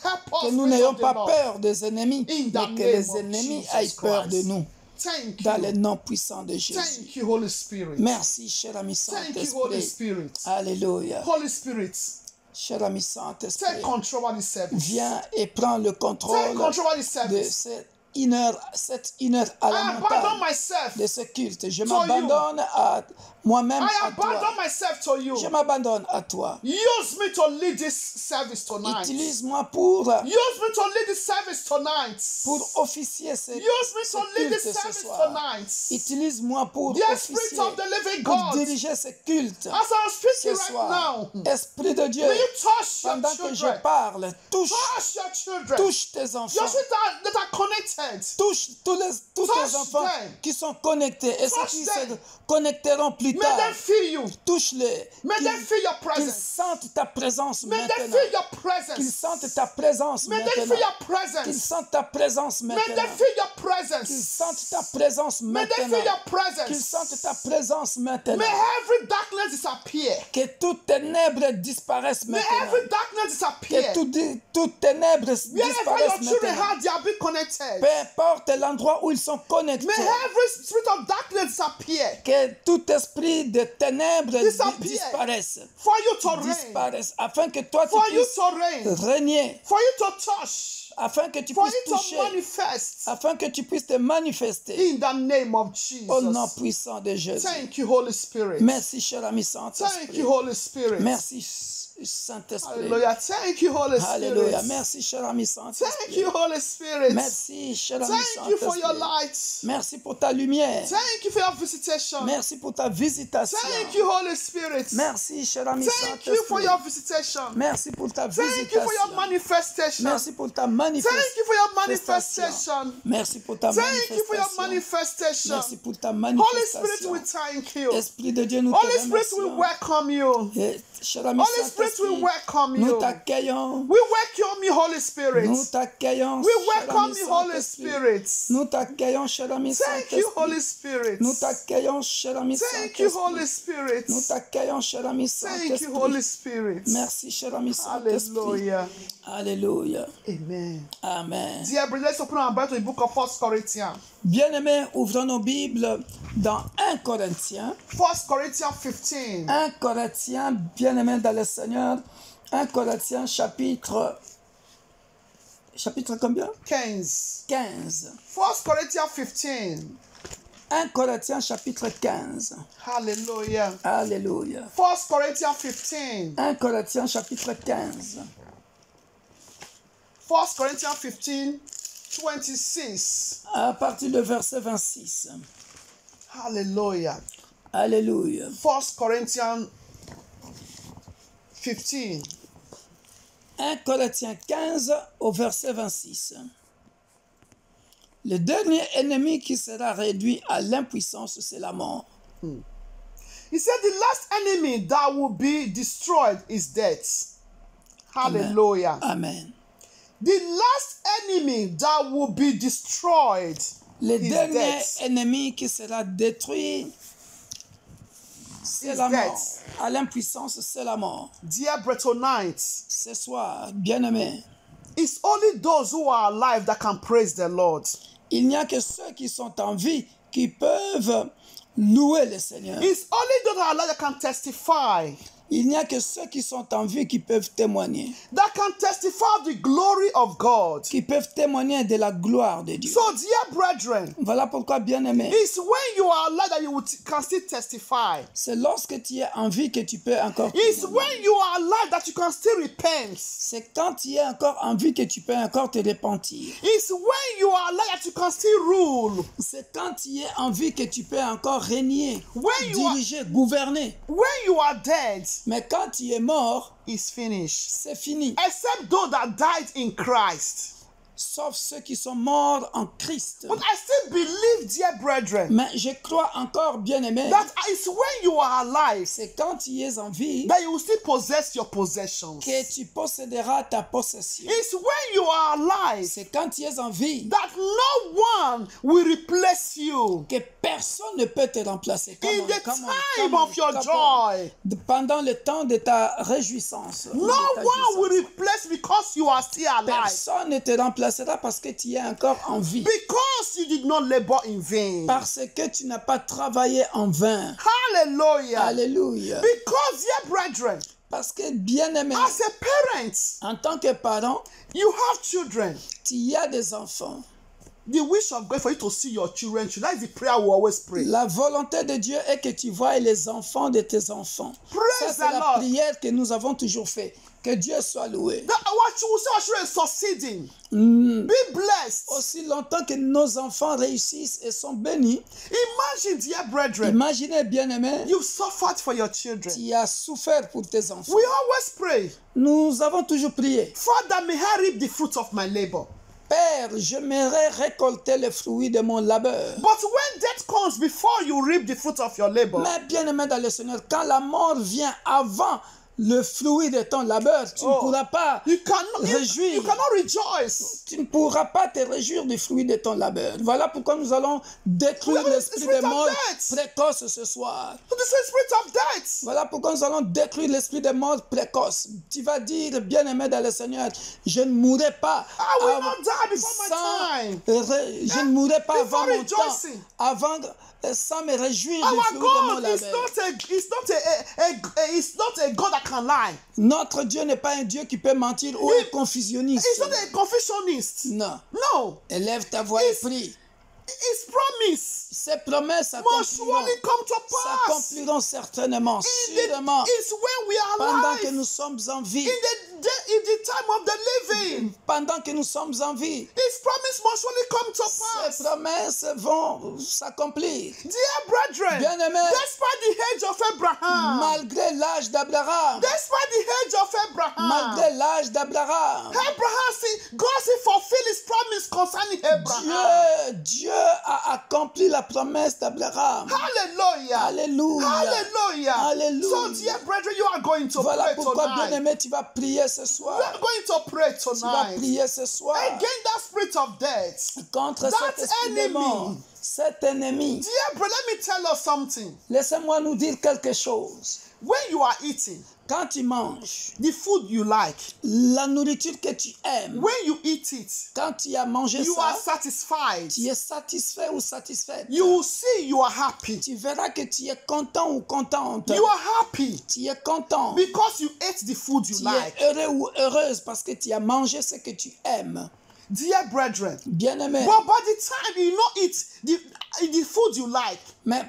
Help que us, nous Spirit n'ayons of the pas Lord. peur des ennemis, In the mais que name les of ennemis Jesus aient peur de Christ. nous. Thank Dans le you. nom puissant de Jésus. Thank you, Holy Spirit. Merci, cher ami Thank you, Holy Saint-Esprit. Spirit. Alléluia. Holy Spirit, Cher ami take Saint-Esprit, control of the service. viens et prends le Take contrôle control of the de service. cette une heure à la I abandon montagne myself. de ce culte. Je to m'abandonne à moi-même, I à toi. abandon myself to you. Je m'abandonne à toi. Use me to lead this service tonight. Utilise-moi pour Use me to lead this service tonight. officier ce Use me to lead culte this ce service soir. tonight. Utilise-moi pour Dear officier, Spirit of the living pour God, diriger ce culte as I'm ce speaking right soir. now, Esprit de Dieu, may you touch your pendant que je children. parle, touche Touch your children. tes Your enfants. children that are connected. Touche tous Touch tes enfants them. qui sont connectés et ceux Touch qui them. se connecteront plus May tard. them feel you. Touche-les. May Qu'ils them feel your qu'ils presence. sentent ta présence May them maintenant. feel your Qu'ils presence. sentent ta présence May them maintenant. feel your Qu'ils presence. sentent ta présence May maintenant. them feel your Qu'ils presence. sentent ta présence May they feel maintenant. your Qu'ils sentent presence. ta présence maintenant. May every darkness disappear. Que toutes ténèbres disparaissent May maintenant. every darkness disappear. Que toutes ténèbres Wherever disparaissent your children maintenant. are, they are being connected. Peu importe l'endroit où ils sont connectés. May every spirit of darkness disappear. Que tout esprit de ténèbres Disappear. disparaisse. For you to reign. Disparaisse. Afin que toi tu For you puisses to reign. régner. For you to touch. Afin que tu For puisses you to toucher. manifest. Afin que tu puisses te manifester. In the name of Au nom Jesus. puissant de Jésus. Thank you, Holy Spirit. Merci, cher ami Thank Saint-Esprit. you, Holy Spirit. Merci, Saint-Esprit. Hallelujah. Thank you, Holy Alléluia. Spirit. Merci, cher ami Thank Saint-Esprit. you, Holy Spirit. Merci, cher ami Thank you for your Saint-Esprit. light. Merci pour ta lumière. Thank you for your visitation. Merci pour ta visitation. Thank you, Holy Spirit. Merci, cher ami Thank you for Saint-Esprit. your visitation. Merci pour ta Thank you for your visitation. manifestation. Merci pour ta Thank manifestation. you for your manifestation. Merci pour ta Thank you for your manifestation. manifestation. Merci pour ta Holy Spirit, we manifestation. thank you. Esprit de Dieu, nous Holy te Spirit, we remercions. welcome you. Et, cher ami Holy Spirit, we Saint-Esprit, welcome nous you. t'accueillons. We welcome you, Holy Spirit. Nous t'accueillons, We cher welcome ami you, Holy Saint-Esprit. Spirit. Nous t'accueillons, cher ami Thank you, Holy Saint-Esprit. Spirit. Nous t'accueillons, cher ami Thank you, Holy Saint-Esprit. Spirit. Nous t'accueillons, cher ami Thank you, Holy Saint-Esprit. Spirit. Merci, cher ami Saint-Esprit. Hallelujah. Alléluia. Amen. Amen. Dear brothers, let's open our Bible to the book of 1 Corinthians. Bien-aimés, ouvrons nos Bibles dans 1 Corinthiens. 1 Corinthians 15. 1 Corinthiens, bien-aimés dans le Seigneur. 1 Corinthiens chapitre combien? 15. 15. 1 Corinthians 15. 1 Corinthiens chapitre 15. Hallelujah. Alléluia. 1 Corinthians 15. 1 Corinthiens chapitre 15. 1 Corinthians 15, 26. À partir du verset 26. Hallelujah. Alléluia. 1 Corinthians 15. 1 Corinthiens 15 au verset 26. Le dernier ennemi qui sera réduit à l'impuissance, c'est la mort. He said the last enemy that will be destroyed is death. Hallelujah. Amen. The last enemy that will be destroyed Le is dernier death. ennemi qui sera détruit, c'est Is la mort. death. À l'impuissance, c'est la mort. Dear Bretonites, Ce soir, bien-aimés, it's only those who are alive that can praise the Lord. il n'y a que ceux qui sont en vie qui peuvent louer le Seigneur. It's only those that are alive that can testify, Il n'y a que ceux qui sont en vie qui peuvent témoigner, that can testify of the glory of God. qui peuvent témoigner de la gloire de Dieu. So, dear brethren, Voilà pourquoi, bien-aimés, it's when you are alive that you can still testify. c'est lorsque tu es en vie que tu peux encore It's témoigner. when you are alive that you can still repent. C'est quand tu es encore en vie que tu peux encore te repentir. It's when you are alive that you can still rule. C'est quand tu es en vie que tu peux encore régner, When you are- diriger, gouverner. When you are dead, Mais quand tu es mort, it's finished. c'est fini. Except those that died in Christ. sauf ceux qui sont morts en Christ. But I still believe, dear brethren, Mais je crois encore, bien-aimé, that it's when you are alive c'est quand tu es en vie that you will still possess your possessions. que tu posséderas ta possession. It's when you are alive C'est quand tu es en vie that no one will replace you que personne ne peut te remplacer. in the time of your joy. Pendant le temps de ta réjouissance. No one will replace because you are still alive. Personne ne te remplacera parce que tu es encore en vie. Because you did not labor in vain. Parce que tu n'as pas travaillé en vain. Hallelujah. Alléluia. Because, dear brethren, Parce que, bien-aimé, as a parent, en tant que parent, you have children. tu as des enfants. The wish of God for you to see your children, that is the prayer we always pray. La volonté de Dieu est que tu vois les enfants de tes enfants. Praise Ça, c'est the la Lord. prière que nous avons toujours fait. Que Dieu soit loué. That our children succeeding. Be blessed. Aussi longtemps que nos enfants réussissent et sont bénis, Imagine, dear brethren, imaginez, bien-aimé, you've suffered for your children. tu as souffert pour tes enfants. We always pray, Nous avons toujours prié. Father, may I reap the fruit of my labor. Père, j'aimerais récolter les fruits de mon labeur. But when death comes before you reap the fruit of your labor, Mais bien-aimé dans le Seigneur, quand la mort vient avant le fruit de ton labeur, tu ne pourras pas you cannot rejoice. Tu ne pourras pas te réjouir du fruit de ton labeur. Voilà pourquoi nous allons détruire l'esprit de mort précoce ce soir. The spirit of death. Voilà pourquoi nous allons détruire l'esprit de mort précoce. Tu vas dire, bien-aimé dans le Seigneur, je ne mourrai pas I will not die before my time. je ne mourrai pas avant Before mon temps, rejoicing. sans me réjouir du Our fruit de mon God labeur. is not a God that can lie. Notre Dieu n'est pas un Dieu qui peut mentir ou un confusionniste. He's not a confucianist. Non. No. Élève ta voix et prie. His promise Ces promesses must surely come to pass. s'accompliront certainement, sûrement, It's when we are pendant que alive. nous sommes en vie. In the time of the living. Pendant que nous sommes en vie, His promise must surely come to pass. ces promesses vont s'accomplir. Dear brethren, Bien-aimés, despite the age of Abraham, malgré l'âge d'Abraham, despite the age of Abraham, malgré l'âge d'Abraham, God still fulfilled his promise concerning Abraham. Dieu a accompli la promesse d'Abraham. Hallelujah. Alléluia. Hallelujah. Alléluia. So, dear brethren, you are going to Voilà pray pourquoi, tonight. bien-aimé, tu vas prier ce soir. You are going to pray Tu vas tonight. prier ce soir Against that spirit of death. contre That cet esprit de mort, enemy. cet ennemi. Dear brother, let me tell you something. Laissez-moi nous dire quelque chose. When you are eating Quand tu manges the food you like, la nourriture que tu aimes, when you eat it, quand tu as mangé you ça, are satisfied. tu es satisfait ou satisfaite. You will see you are happy. Tu verras que tu es content ou contente. You are happy Tu es content. because you ate the food you Tu like. es heureux ou heureuse parce que tu as mangé ce que tu aimes. Dear brethren, Bien-aimé. but by the time you not eat the food you like, Mais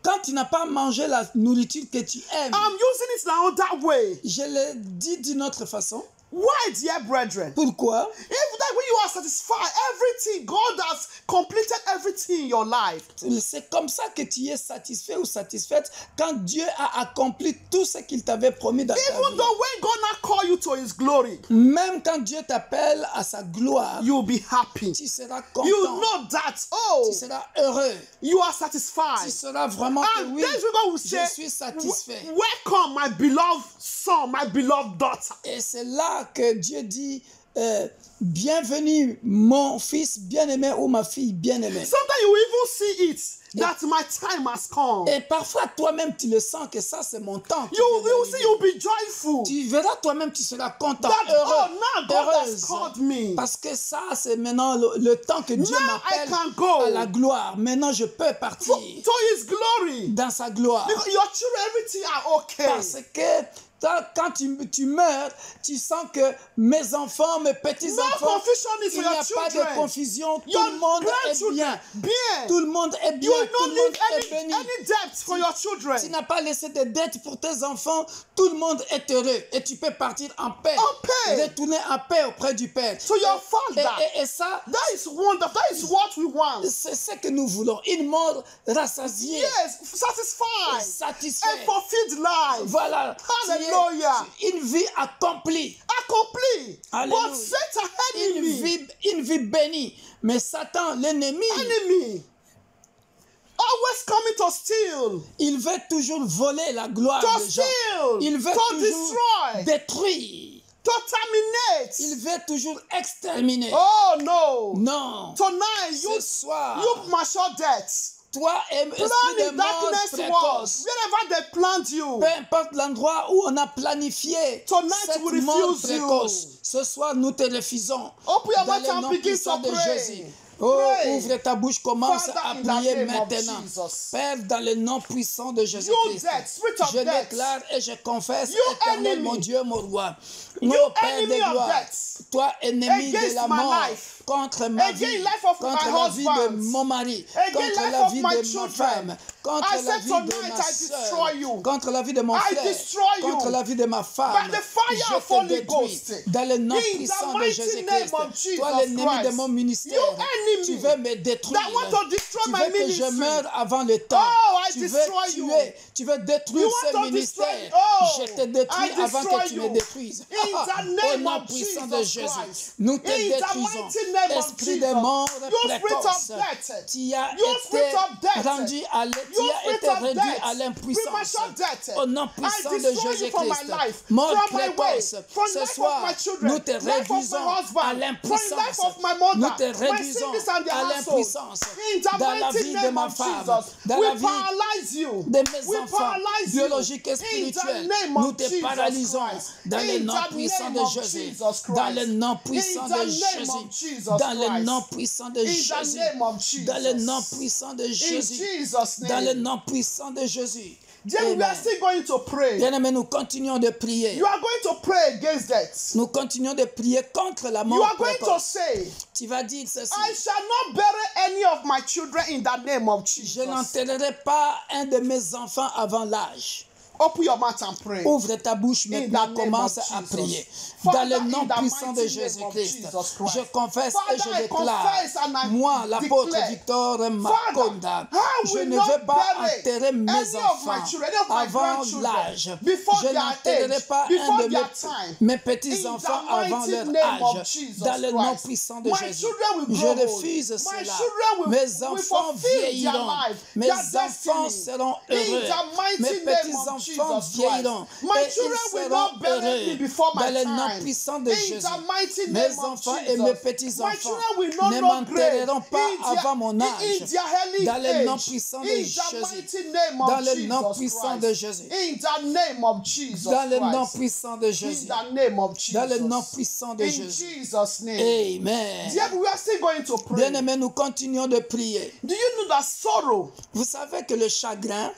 quand tu n'as pas mangé la nourriture que tu aimes, I'm using it now that way. je le dis d'une autre façon. Why, dear brethren? Pourquoi? If that when you are satisfied, everything, God has completed everything in your life. C'est comme ça que tu es satisfait ou satisfaite quand Dieu a accompli tout ce qu'il t'avait promis dans ta Even vie. though when God now call you to his glory, Même quand Dieu t'appelle à sa gloire, you'll be happy. tu seras You content, know that, oh, tu seras heureux, you are tu satisfied. seras vraiment que And oui, then God will je say, suis satisfait. welcome my beloved son, my beloved daughter. Et c'est là que Dieu dit, bienvenue mon fils bien-aimé ou ma fille bien-aimée. Sometimes you even see it, that my time has come. Et parfois toi-même tu le sens que ça c'est mon temps. qui You vient will see, d'arriver. you'll be joyful. Tu verras toi-même, tu seras content, That, heureux, oh, now God has heureuse. called me. Parce que ça, c'est maintenant le temps que Dieu Now I m'appelle can go. à la gloire. Maintenant, je peux partir To his glory. dans sa gloire. Because your children, everything are okay. Parce que quand tu meurs, tu sens que mes enfants, mes petits-enfants, No confusion is il for n'y a your pas children. de confusion. Tout Your le monde est grandchildren, bien. bien. Tout le monde est You bien. will Tout not le leave monde est béni. any debt for your Tu children. n'as pas laissé de dettes pour tes enfants. Tout le monde est heureux. Et tu peux partir en paix. En paix. Retourner en paix auprès du Père. So your father, Et ça, that is wonderful. That is what we want. c'est ce que nous voulons. Une mort rassasiée. Yes, satisfied. Satisfait. A fulfilled life. Voilà. Tu es Hallelujah. Une vie accomplie. Accompli. Alléluia. But Satan, enemy, Une vie bénie. Mais Satan, l'ennemi, always coming to steal, il veut toujours voler la gloire to des gens. steal, Il veut to toujours destroy, détruire. to terminate. Il veut toujours exterminer. Oh no. Non. Tonight, Ce soir, you mature death. toi, esprit Plan de in mort darkness world. précoce, Wherever they plant you, peu importe l'endroit où on a planifié Tonight cette we mort refuse précoce, you. ce soir nous te refusons. Open your Dans mouth le and nom begin puissant to de pray. Jésus. Oh, Pray. ouvre ta bouche, commence Father, à in the prier name of maintenant. Jesus. Père, dans le nom puissant de Jésus-Christ, death, spirit of je death. déclare et je confesse, You éternel, enemy. mon Dieu, mon roi, You ô Père de enemy of gloire, death. toi, ennemi de Against la my mort, life. contre ma Against vie, life of contre my la vie de husband. mon mari, Against contre life la of vie my de ma children. femme, contre I la said vie de tonight ma I destroy soeur, you. contre la vie de mon I frère, destroy you. contre la vie de ma femme. By the fire Je of te Holy détruis Ghost. dans le nom In the puissant de mighty Jésus-Christ. name of Jesus Toi, l'ennemi de Christ. mon ministère, You enemy tu veux me détruire. that want to destroy Tu my veux que je ministry. meure avant le temps. Oh, I Tu veux destroy you. tuer, tu veux détruire You ce want to ministère. destroy- Oh, Je te détruis I avant destroy que tu me you. détruises. In the Au name nom of puissant de Jesus Jésus, Christ. nous te In the détruisons. mighty name of Esprit de Jesus. mort You spirit précoce, of death. qui a You spirit été of death. rendu à You tu as spirit été of réduit death. à l'impuissance. Premature death. Au nom I puissant de destroy you from my Jésus-Christ, life, mort from my way, précoce, from ce life of soir, my children, nous te life of my réduisons husband, à from life l'impuissance. of my mother, Nous te my réduisons siblings and their à household. l'impuissance In the dans la mighty vie de name ma of femme, Jesus, dans we la vie paralyze you. de mes We enfants paralyze you. biologiques et In the spirituels. name of Nous te Jesus paralysons Christ. dans le In nom the puissant name de of Jésus. Jesus Dans le Christ. nom puissant In de the name Jésus. of Jesus Dans le Christ. nom puissant de In the Jésus. name of Jesus. Dans le nom puissant de In Jésus. Jesus' Dans le name. nom puissant de Jésus. Then we Amen. are still going to pray. Bien-aimés, nous continuons de prier. You are going to pray against that. Nous continuons de prier contre la You mort are going to précoce. say, Tu vas dire ceci. I shall not bury any of my children in the name of Je Jesus. n'enterrerai pas un de mes enfants avant l'âge. Open your mouth and pray. Ouvre ta bouche maintenant, name commence of à Jesus. prier. Father, Dans le nom in the puissant de mighty name of Jésus-Christ, Jesus Christ. je confesse et Father, je I déclare, confess and I moi, l'apôtre declare, Victor Makonda, Father, I je will ne not vais pas bury enterrer mes any of my enfants children, any of my avant grandchildren l'âge. before Je their n'enterrerai age, pas un before de their time. mes petits-enfants In the avant mighty leur name of âge. Jesus Dans le nom Christ. puissant de My Jésus, children will je grow old. refuse My cela. children will Mes enfants fulfill their vieilliront. life, Mes their enfants destiny. seront In heureux. the mighty Mes name of petits-enfants Jesus vieilliront. Christ. My Et children ils will seront not bury me heureux. before my Dans le nom time. puissant de In Jésus, the mighty mes name of enfants Jesus. et mes My petits-enfants children will not ne know grave m'enterreront pas in their- avant mon âge. in their early Dans le nom age. puissant de In the Jésus. mighty name of Dans le nom Jesus puissant Christ. de Jésus. In the name of Jesus Dans le nom Christ. puissant de In Jésus. the name of Jesus. Dans le nom puissant de In Jésus. Jesus' name. Amen. Dear, we are still going to pray. Bien-aimés, nous continuons de prier. Do you know that sorrow Vous savez que le chagrin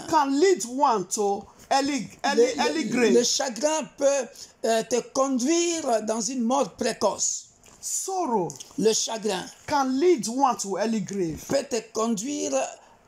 can lead one to early grave? le chagrin peut te conduire dans une mort précoce. Sorrow Le chagrin can lead one to early grave. peut te conduire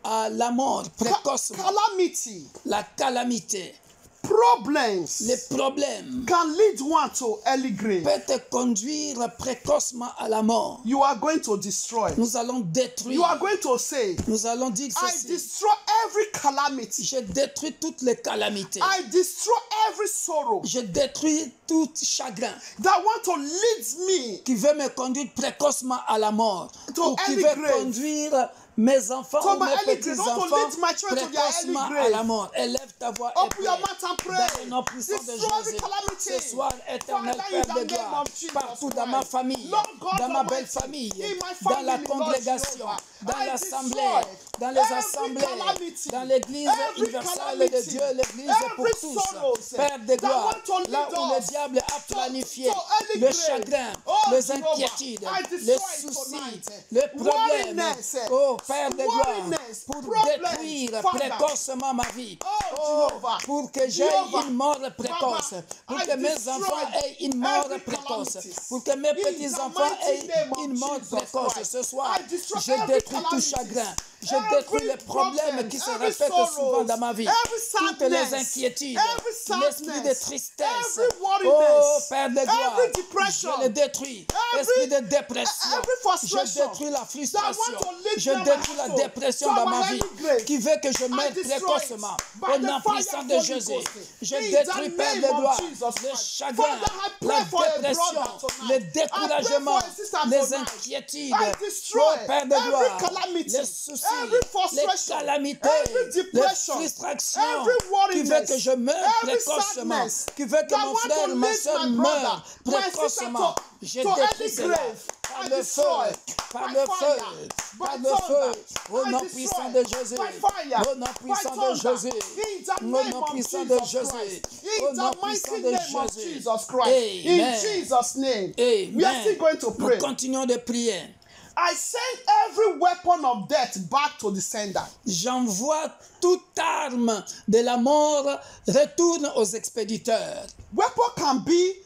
à la mort précocement. Calamity, La calamité, problems les problèmes can lead one to early grave. peut te conduire précocement à la mort. You are going to destroy. Nous allons détruire. You are going to say, Nous allons dire I ceci. destroy every calamity. Je détruis toutes les calamités. I destroy every sorrow Je détruis tout chagrin that want to lead me qui veut me conduire précocement à la mort. To Ou qui early veut grave. conduire mes enfants To ou my mes early grave. Want to petits-enfants lead my children to their early précocement grave. à la mort. Élève ta voix et Open prie. your mouth and pray. Dans le nom puissant de Destroy every Jésus. calamity. Ce soir, éternel Father, in Père de the name gloire, of Jesus partout dans Christ. ma famille, Lord God dans ma Almighty, belle famille, in my dans la family, Lord congrégation, Jehovah, dans I l'assemblée, destroy dans les every assemblées, calamity, dans l'église every universelle de calamity, Dieu, l'église pour every tous. sorrows Père de that gloire, want to lead là où le us diable a planifié to early le grave. chagrin, Oh, les Jehovah, inquiétudes, I les destroy it soucis, tonight. les problèmes. Worriness, Oh Père de gloire, worriness, pour problems, détruire Father. précocement ma vie. Oh, Jehovah, pour que j'aie Jehovah, une mort précoce, Father, pour I que mes destroy enfants aient une mort every précoce, calamities. pour que mes In the petits-enfants mighty aient name of une mort Jesus précoce. Christ. Ce soir, I destroy je every détruis tout calamities, chagrin. Je every détruis les problèmes problems, qui se every répètent sorrows, souvent dans ma vie. every Toutes les sadness, inquiétudes, every l'esprit de sadness, tristesse. every worriness, Oh Père de gloire, every depression, je le détruis. every- Esprit de dépression, every je frustration détruis la frustration. that want to lead Je them détruis toute la household, dépression to dans our ma vie, heavenly grave. qui veut que je I meure destroy it précocement. by Au the nom fire puissant of de Holy Jésus, Ghost. je In détruis, the Père name de of gloire, Jesus le Christ. chagrin, Father, I la pray for a dépression, brother tonight. le I pray découragement, for a sister les tonight. inquiétudes. I destroy Oh Père de every gloire, calamity, les soucis, every les frustration, calamités, every les depression, frustrations every qui veut worriness, que je meure every précocement, sadness qui veut que that mon want frère, to ma lead soeur my meure brother, my sister précocement. Je to détruis any cela grave. par I le feu, destroy par by le fire, feu, by par le thunder. feu, au I nom destroy puissant de Jésus, by fire, au nom by puissant de thunder. Jésus, In the au name nom of puissant de Jesus Jésus, Christ. au In nom the puissant mighty de name of Jésus. Jesus Christ. In Amen. Jesus' name. We are Amen. still going to Nous pray. continuons de prier. I send every weapon of death back to the sender. J'envoie toute arme de la mort retourne aux expéditeurs. Weapon can be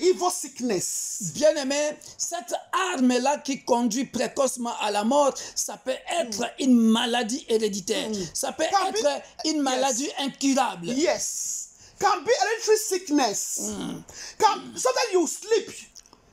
evil sickness. Bien-aimé, cette arme-là qui conduit précocement à la mort, ça peut être une maladie héréditaire. Ça peut Can be- être une maladie incurable. Yes. Can be hereditary sickness. So that you sleep,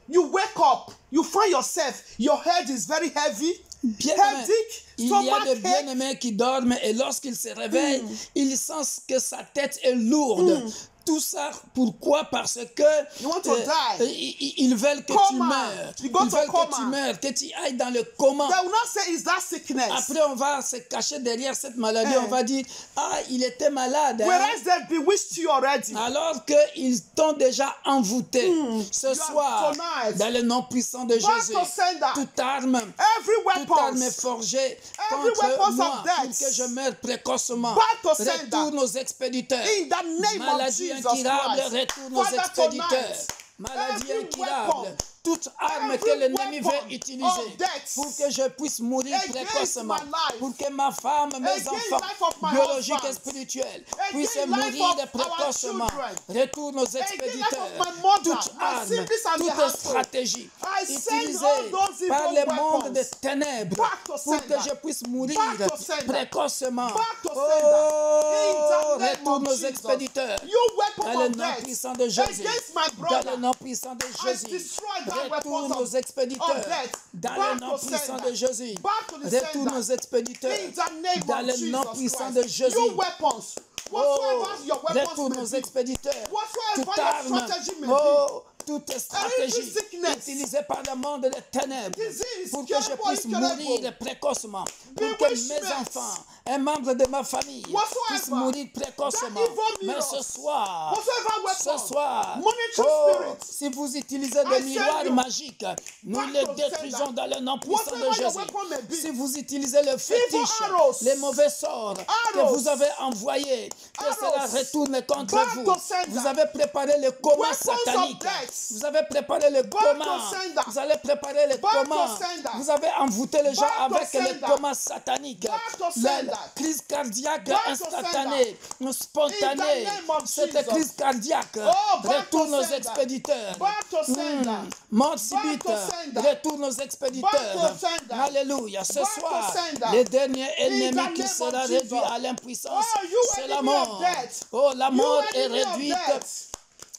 you wake up, you find yourself, your head is very heavy, Bien-aimé, headache, il y a des stomachache. bien-aimés qui dorment et lorsqu'ils se réveillent, ils sentent que sa tête est lourde. Tout ça, pourquoi? Parce que You want to die. ils veulent que Coma. tu meurs. You go Ils to veulent coma. que tu meurs, que tu ailles dans le coma. They will not say it's that sickness. Après, on va se cacher derrière cette maladie. On va dire, ah, il était malade. Hein? Whereas they bewitched you already. Alors qu'ils t'ont déjà envoûté. Ce are soir, tonight. dans le nom puissant de Back Jésus, to sender. toute arme, Every toute arme weapon. forgée Every contre weapons moi of death. pour que je meure précocement, Back to sender. retourne aux expéditeurs. In the name of Maladie Jesus incurable, Christ. retourne aux Father, expéditeurs. tonight, Maladie every incurable, weapon, toute arme every que l'ennemi weapon veut utiliser of death pour que je puisse mourir against précocement, my life, pour que ma femme, mes against enfants, life of my biologiques et husband, spirituels, against puissent life mourir of our précocement. children, Retourne aux against life expéditeurs. of my mother, Toute my arme, siblings and their toute household. stratégie I send utilisée all those par evil le monde weapons des ténèbres back to pour que sender. je puisse mourir Back to sender. précocement. Back to Oh, sender. In the name retourne of aux Jesus. expéditeurs. You weapon Dans le of nom death puissant de Jésus. against my Dans brother. le nom puissant de I Jésus. destroy that Retourne weapons aux of expéditeurs. death. Dans Back le nom to puissant sender. de Jésus. Back to the Retourne sender. aux expéditeurs. In the name Dans of le nom Jesus puissant Christ. de Jésus. You weapons. Oh, Whatsoever your weapons retourne aux may be. expéditeurs. Whatsoever Toute your arme, strategy may oh, toute stratégie sickness. utilisée par le monde des ténèbres Disease, pour que je curable, puisse incurable. mourir précocement, pour que mes Bewitchment. enfants, un membre de ma famille Whatsoever. puissent mourir précocement. That evil Mais mirrors. ce soir, Whatsoever weapon. ce soir, Monitoring oh, spirit. si vous utilisez des I send miroirs you magiques, nous back les to détruisons sender. dans le nom puissant de Whatever your Jésus. weapon may be. Si vous utilisez le fétiche, arrows. les mauvais sorts que Arrows. vous avez envoyés, que cela Arrows. retourne contre Back vous. to sender. Vous avez préparé le coma Weapons of satanique. death. Vous avez préparé le Back coma. to sender. Vous allez préparer le Back coma. to sender. Vous avez envoûté les gens Back to avec le sender. coma satanique. Back to La sender. crise cardiaque Back to instantanée, spontanée. In the name of Cette Jesus. crise cardiaque Oh, back to retourne aux sender. expéditeurs. Back to sender. Mort subite, to sender. retourne aux expéditeurs. Back to sender. Alléluia. Ce Back to soir, sender. le dernier ennemi the qui name sera of réduit Jesus. à l'impuissance, Oh, you c'est la enemy of mort. death. Oh, la You mort est enemy of réduite. death.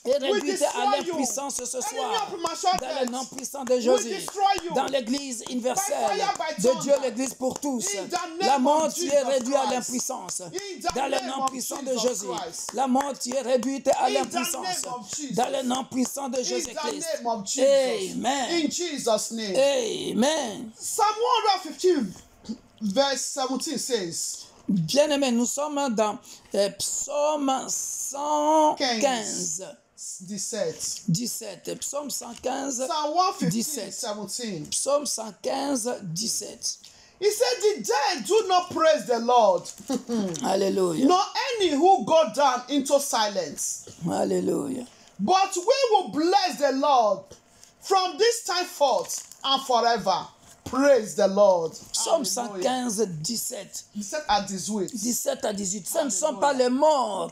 Et We réduite destroy à you. l'impuissance ce Enemy soir. of premature Dans le death. nom puissant de We Jésus. destroy you. Dans l'église universelle By fire, by de thunder. Dieu, l'église pour tous. In the name La mort of tu es Jesus réduite à Christ. l'impuissance. In the Dans le name nom of puissant de Jesus Jésus. Christ. La mort tu es réduite à In the l'impuissance. name of Jesus. Dans le nom puissant de In the Jésus-Christ. name of Jesus. Amen. In Jesus' name. Amen. Psalm 115 verse 17 says, Bien-aimés, nous sommes dans Psaume 115. 17. Psaume 115, Psalm 115, 17. 17. Psaume 115, 17. He said, the dead do not praise the Lord, Alléluia. nor any who go down into silence. Alléluia. But we will bless the Lord from this time forth and forever. Praise the Lord. Psaume Hallelujah. 115, 17. 17 at this way. 17 à 18. Ce ne sont pas les morts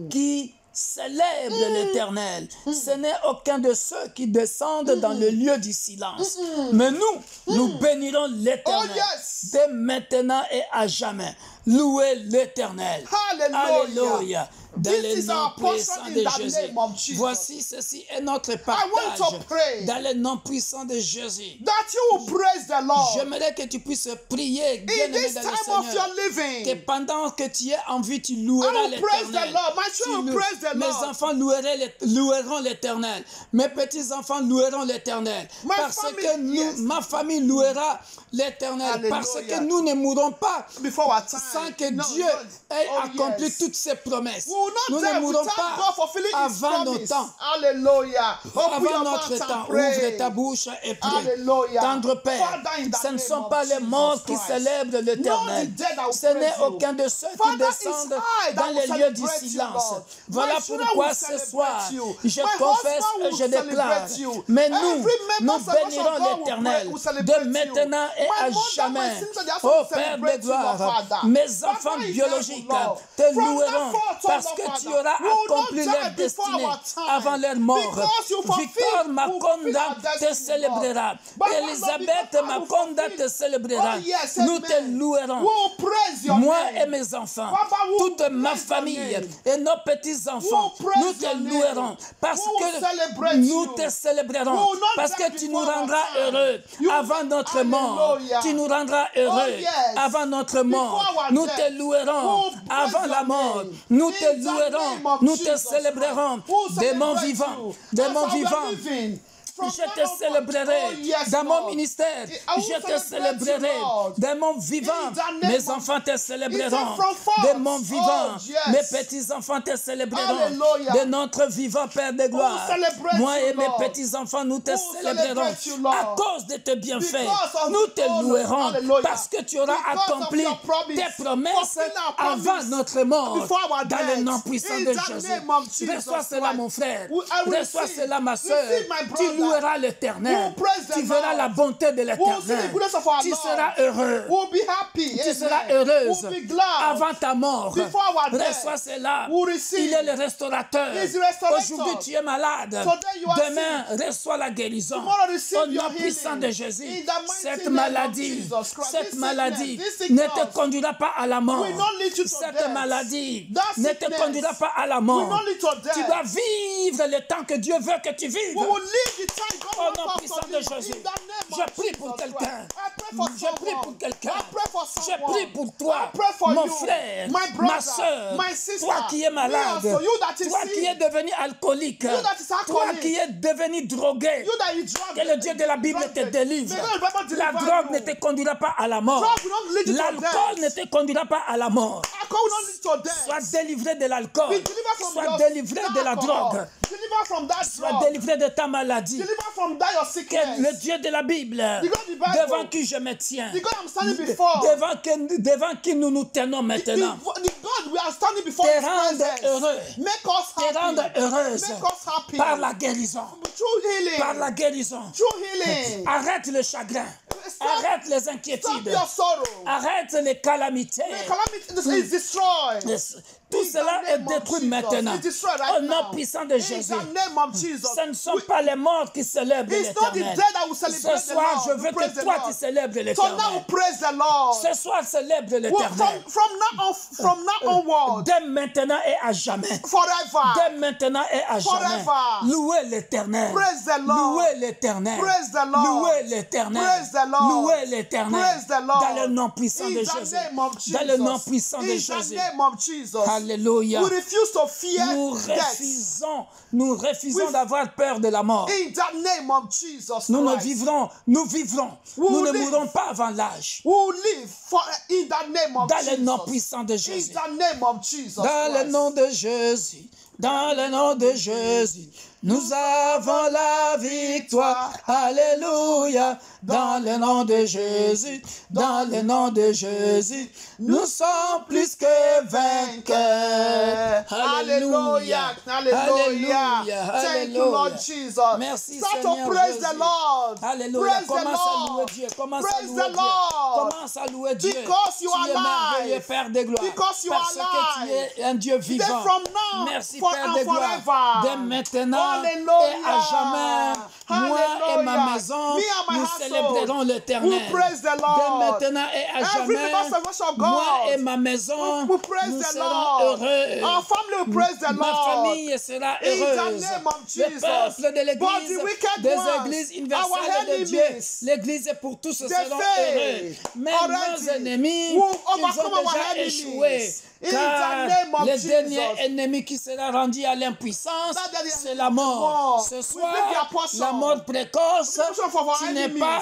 qui célèbrent l'Éternel. Ce n'est aucun de ceux qui descendent dans le lieu du silence. Mais nous bénirons l'Éternel Oh, yes. dès maintenant et à jamais. Louez l'Éternel. Hallelujah. Alléluia. dans This le is nom our portion puissant in de the Jésus. name of Jesus. Voici, ceci est notre I want to partage pray dans le nom puissant de Jésus. that you will praise the Lord J'aimerais que tu puisses prier, in bien-aimé this dans time le of Seigneur, your que living. pendant que tu es en vie, tu I loueras will praise the l'Éternel. Lord. My children will praise the Mes Lord. enfants loueront l'Éternel. Mes petits-enfants loueront l'Éternel. My Parce family, que nous, yes. ma famille louera l'Éternel. Parce Hallelujah. que nous ne mourrons pas Before our time. sans que No, Dieu no. ait Oh, accompli yes. toutes ses promesses. We will Nous not ne die mourrons without pas God fulfilling His avant nos promise. temps. Hallelujah. Open Avant your notre mouth temps, and ouvre pray. ta bouche et prie. Hallelujah. Tendre Père, Father, in the ce ne name sont of pas les Jesus morts qui Christ. célèbrent Not l'Éternel. the dead that will Ce n'est praise you. aucun de ceux qui Father, it's descendent I that dans will les lieux du celebrate you, silence. Lord. Voilà My children pourquoi will ce celebrate soir, you. je My confesse husband et will je déclare, celebrate you. mais Every nous member of the bénirons God will l'Éternel will de celebrate maintenant you. et My à mother, jamais. my sister, they also Ô will Père de celebrate you, Lord, gloire, Father. mes enfants Father is biologiques able, Lord. te From loueront that forth, parce Lord, que Father, tu auras we will accompli not leur die before destinée our time. avant leur mort. Because you fulfill- Victor will fulfill Makonda our te destiny, célébrera. Lord. But Lord, Elisabeth because I will Makonda fulfill- te célébrera. Oh, yes, Nous amen. te louerons. We will praise your Moi name. et mes enfants, Papa, we will toute ma praise your famille name. et nos petits-enfants, We will praise nous te your name. louerons parce We will que celebrate nous you. te célébrerons, We will not parce die que tu nous before our rendras time. heureux You avant will- notre mort. Hallelujah. Tu nous rendras heureux Oh, yes. avant notre mort. Before our Nous death. te louerons We will praise avant la your mort. name. Nous In te the louerons, name of nous te Jesus célébrerons. Christ. We will Démons celebrate vivants, you. démons As we are vivants. living. From Je now te onward. célébrerai Oh, yes, dans mon Lord. ministère. I will Je te celebrate célébrerai you, Lord. dans mon vivant. In the name Mes of- enfants te He célébreront. said from forth. De mon vivant. Oh, yes. Mes petits-enfants te célébreront. Hallelujah. De notre vivant Père de gloire. celebrate Moi you, et mes Lord. petits-enfants, nous te We will célébrerons. celebrate you, Lord. À cause de tes bienfaits, Because of nous the te honor. louerons. Hallelujah. Parce que tu auras Because of accompli your promise. tes promesses Fulfill our promise avant notre mort. before our Dans le death. nom puissant In de the Jésus. name of Jesus Reçois cela, Christ. mon frère. I will Reçois receive. cela, ma soeur. Receive, my Tu brother. loueras We l'Éternel. will praise the Tu verras Lord. la bonté de We will see the l'Éternel. goodness of our Tu Lord. seras heureux. We will be happy. Tu Amen. seras heureuse We will be glad. avant ta mort. Before our death. Reçois cela. We will receive. Il est le restaurateur. He is the restaurator. Aujourd'hui, tu es malade. Today you are Demain, reçois la guérison. Tomorrow receive Au your nom healing. puissant de Jésus. In the mighty Cette name maladie, of Jesus Christ. cette This maladie sickness, this ne sickness te conduira pas à la mort. will not lead you to Cette death. maladie That ne te sickness conduira pas à la will mort. not lead to death. Tu dois vivre le temps que Dieu veut que tu vives. We will live the time God Au wants nom us puissant to de live. Jésus. In the name Je of prie pour Jesus quelqu'un. Christ. I pray for Je prie someone. pour quelqu'un. I pray for Je someone. prie pour toi, I pray for mon you, frère, my brother, ma soeur, my sister, toi qui es malade, me also, you that is toi sick, qui es devenu alcoolique, you that is toi alcoholic, qui es devenu drogué. you that is drunk. Que le Dieu de la Bible te délivre. May God remember to La deliver drogue you. ne te conduira pas à la mort. Drug will not lead you to L'alcool ne death. te conduira pas à la mort. Alcohol will not lead to death. Sois délivré de l'alcool. Be delivered from Sois your délivré de la alcohol. drogue. Deliver from that Sois drug. délivré de ta maladie. Deliver from that your Que sickness. le Dieu de la Bible, God of the Bible, devant qui je me tiens, the God I'm standing before, devant qui nous nous tenons maintenant, the God we are standing before te His rende presence. heureux, Make us te rende happy. heureuse Make us happy. par la guérison. Through healing. Par la guérison. Through healing. Arrête le chagrin. Stop- Arrête les Stop inquiétudes. your sorrow. Arrête les calamités. The calamity is destroyed. Tout cela In the est name of détruit Jesus. maintenant. It's destroyed right Au nom now. puissant de In Jésus. the name of Jesus. Ce ne sont pas les morts qui célèbrent It's not the l'Éternel. dead that will celebrate Ce the soir, Lord. je We veux praise que the toi Lord. tu célèbres So now we l'Éternel. praise the Lord. Ce soir, célèbre Well, l'Éternel. from now onward, Dès maintenant et à jamais. forever. Dès maintenant et à jamais. Forever. Louez l'Éternel. Praise the Lord. Louez l'Éternel. Praise the Lord. Louez l'Éternel. Praise the Lord. Louez l'Éternel. Praise the Lord. Dans le nom puissant In de the Jésus. name of Jesus. Dans le nom puissant de In Jésus. the name of Jesus. Alléluia. We refuse to fear Nous death. refusons d'avoir peur de la mort. In the name of Jesus Nous Christ. vivrons. We Nous ne live. mourrons pas avant l'âge. We will live for, in the name of Dans Jesus. le nom puissant de In Jésus. the name of Jesus Dans le Christ. nom de Jésus. Dans le nom de Jésus. Nous avons la victoire. Alléluia. Dans le nom de Jésus. Dans le nom de Jésus. Nous sommes plus que vainqueurs. Hallelujah. Hallelujah. Thank you, Lord Jesus. Merci, Start Seigneur to praise Jésus. the Lord. Alléluia. Praise the Commence à louer Lord. Dieu. Commence à Praise louer the Dieu. Lord. Commence à louer Dieu. Because you Tu are es merveilleux, alive. Père de gloire. Because you Parce are que tu es un Dieu vivant. From now, Merci forever, Père and de gloire, forever. dès maintenant Hallelujah. et à jamais, moi et ma Hallelujah. maison, Me and my nous household célébrerons l'Éternel. will praise the Dès Lord. maintenant et à Every jamais, member of worship moi et God ma maison, will praise nous the serons Lord. heureux. Our family will praise the Ma Lord. famille sera In the heureuse. name of Le Jesus. peuple de But the l'Église, wicked des ones, églises our universelles de Dieu, enemies, l'Église est pour tous they seront heureux. fail Mais already. nos ennemis, Will ils overcome ont our déjà enemies. échoué. In Car the name of le Jesus. dernier ennemi qui sera rendu à l'impuissance, That is c'est la mort. war. Ce We soir, bring the portion. la mort précoce, The portion for our tu n'es enemies. pas,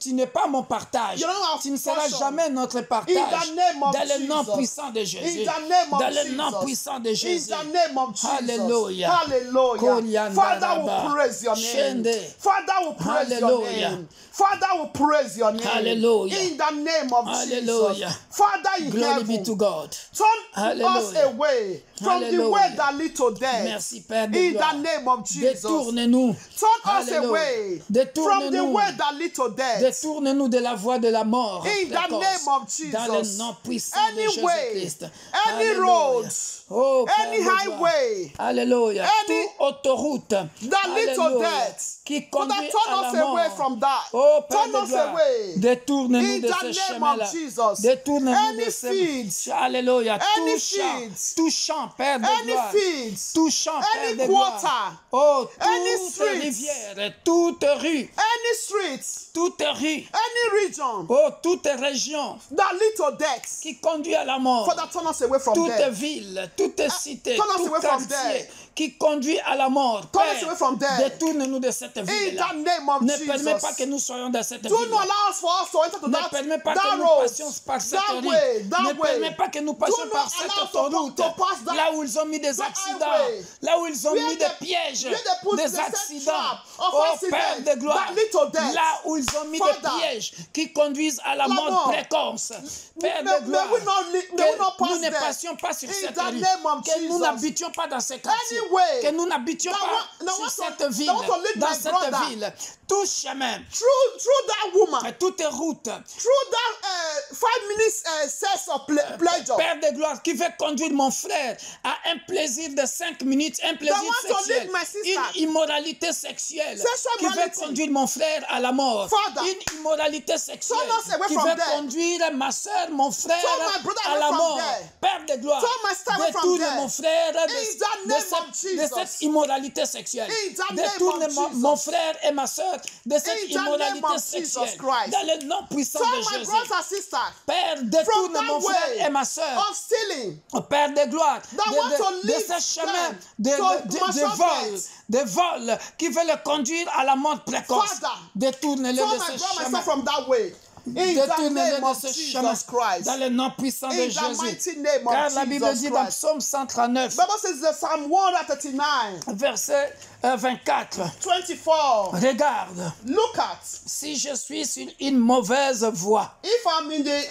tu n'es pas mon partage. You don't have Tu ne seras portion. jamais notre In partage. the name of Dans le nom Jesus. puissant de In Jésus. the name of Dans le Jesus. nom puissant de In Jésus. the name of Jesus. Hallelujah. Hallelujah. Koriandaraba. Father will praise your name. Shende. Father will praise Hallelujah. your name. Father will praise your name. Hallelujah. In the name of Hallelujah. Jesus. Father in Glory heaven. be to God. Turn us Hallelujah. away from the Hallelujah. way that lead to death. Merci, Père de In gloire. the name of Jesus. Détourne-nous. Turn us Hallelujah. away from the Détourne-nous. way that lead to death. Détourne-nous de la voie de la mort. In the précoce. name of Jesus. Dans le nom puissant de Any way, Jésus-Christ. any Alléluia. road, Oh, Père any de gloire. highway Alléluia. any Toute autoroute. that lead to Alléluia. death. Qui Father, conduit turn à la us mort. away from that. Oh, Père Turn de us gloire. away. Détourne-nous In de the ce name chemin-là. of Jesus. Détourne-nous Any de ce... feeds, Alléluia. any feeds, Tout champ, Père de any gloire. feeds, Tout champ, Père any de gloire. quarter, Oh, any toute streets, rivière, toute rue, any streets, toute rue. any region Oh, toute région that lead to death. qui conduit à la mort. Father, turn us away from Toute death. ville, toute cité, turn us tout away from quartier death. qui conduit à la mort. Turn us Père, away from death. détourne-nous de cette In ville-là. the name of Ne permets Jesus. pas que nous soyons dans cette Do ville. not allow us for us to enter to Ne that, permets pas that que nous road, passions par cette that rue. way, Ne that way. permets pas que nous passions Do par not cette allow us to autoroute. pass that- Là où ils ont mis des that accidents. highway. Là où ils ont Where mis they- des pièges. where they put Des the set accidents. trap of Oh accident Père de gloire. that lead to death. Là où ils ont mis Father, des pièges qui conduisent à la mort mort. précoce. Père May- de gloire. may we not li- may we not Que nous pass ne there. passions pas sur In cette the rue. name of Que nous Jesus. n'habitions pas dans ces quartiers. Anyway, Que nous n'habitions that pas want- that sur want cette to- ville. that want to lead Dans my cette brother. ville. Tout chemin. Through that woman, Toute route. through that 5 minutes sense of pleasure. Père de gloire, qui veut conduire mon frère à un plaisir de 5 minutes, un plaisir want to sexuel, lead my sister. une immoralité sexuelle, Sexual qui veut morality. conduire mon frère à la mort, Father, une immoralité sexuelle, turn us away qui from veut there. conduire ma soeur, mon frère Turn my brother à away la from mort. there. Père de gloire, Turn my sister away from détourne there. mon frère In the name of de Jesus. cette immoralité sexuelle. In the name Détourne of mon, Jesus. mon frère et ma soeur de cette In the name immoralité of Jesus sexuelle. Christ. Dans le nom puissant Turn de my Jésus. brothers and sisters Père, from détourne that mon frère way et ma soeur. of stealing. Au Père de gloire, That want to de lead ce chemin them de to commercial vol, death. de vol qui veut le conduire à la mort précoce. Father, Détourne-le Turn de my ce brother and chemin. sister from that way. In the Détourne-le name de of ce chemin. Jesus Christ. Dans le nom puissant de In the Jésus. mighty name of Car la Bible Jesus dit dans Christ. Psaume 139, Bible says in Psalm 139, verset 24. 24. Regarde, Look at, si je suis sur une mauvaise voie. if I'm in the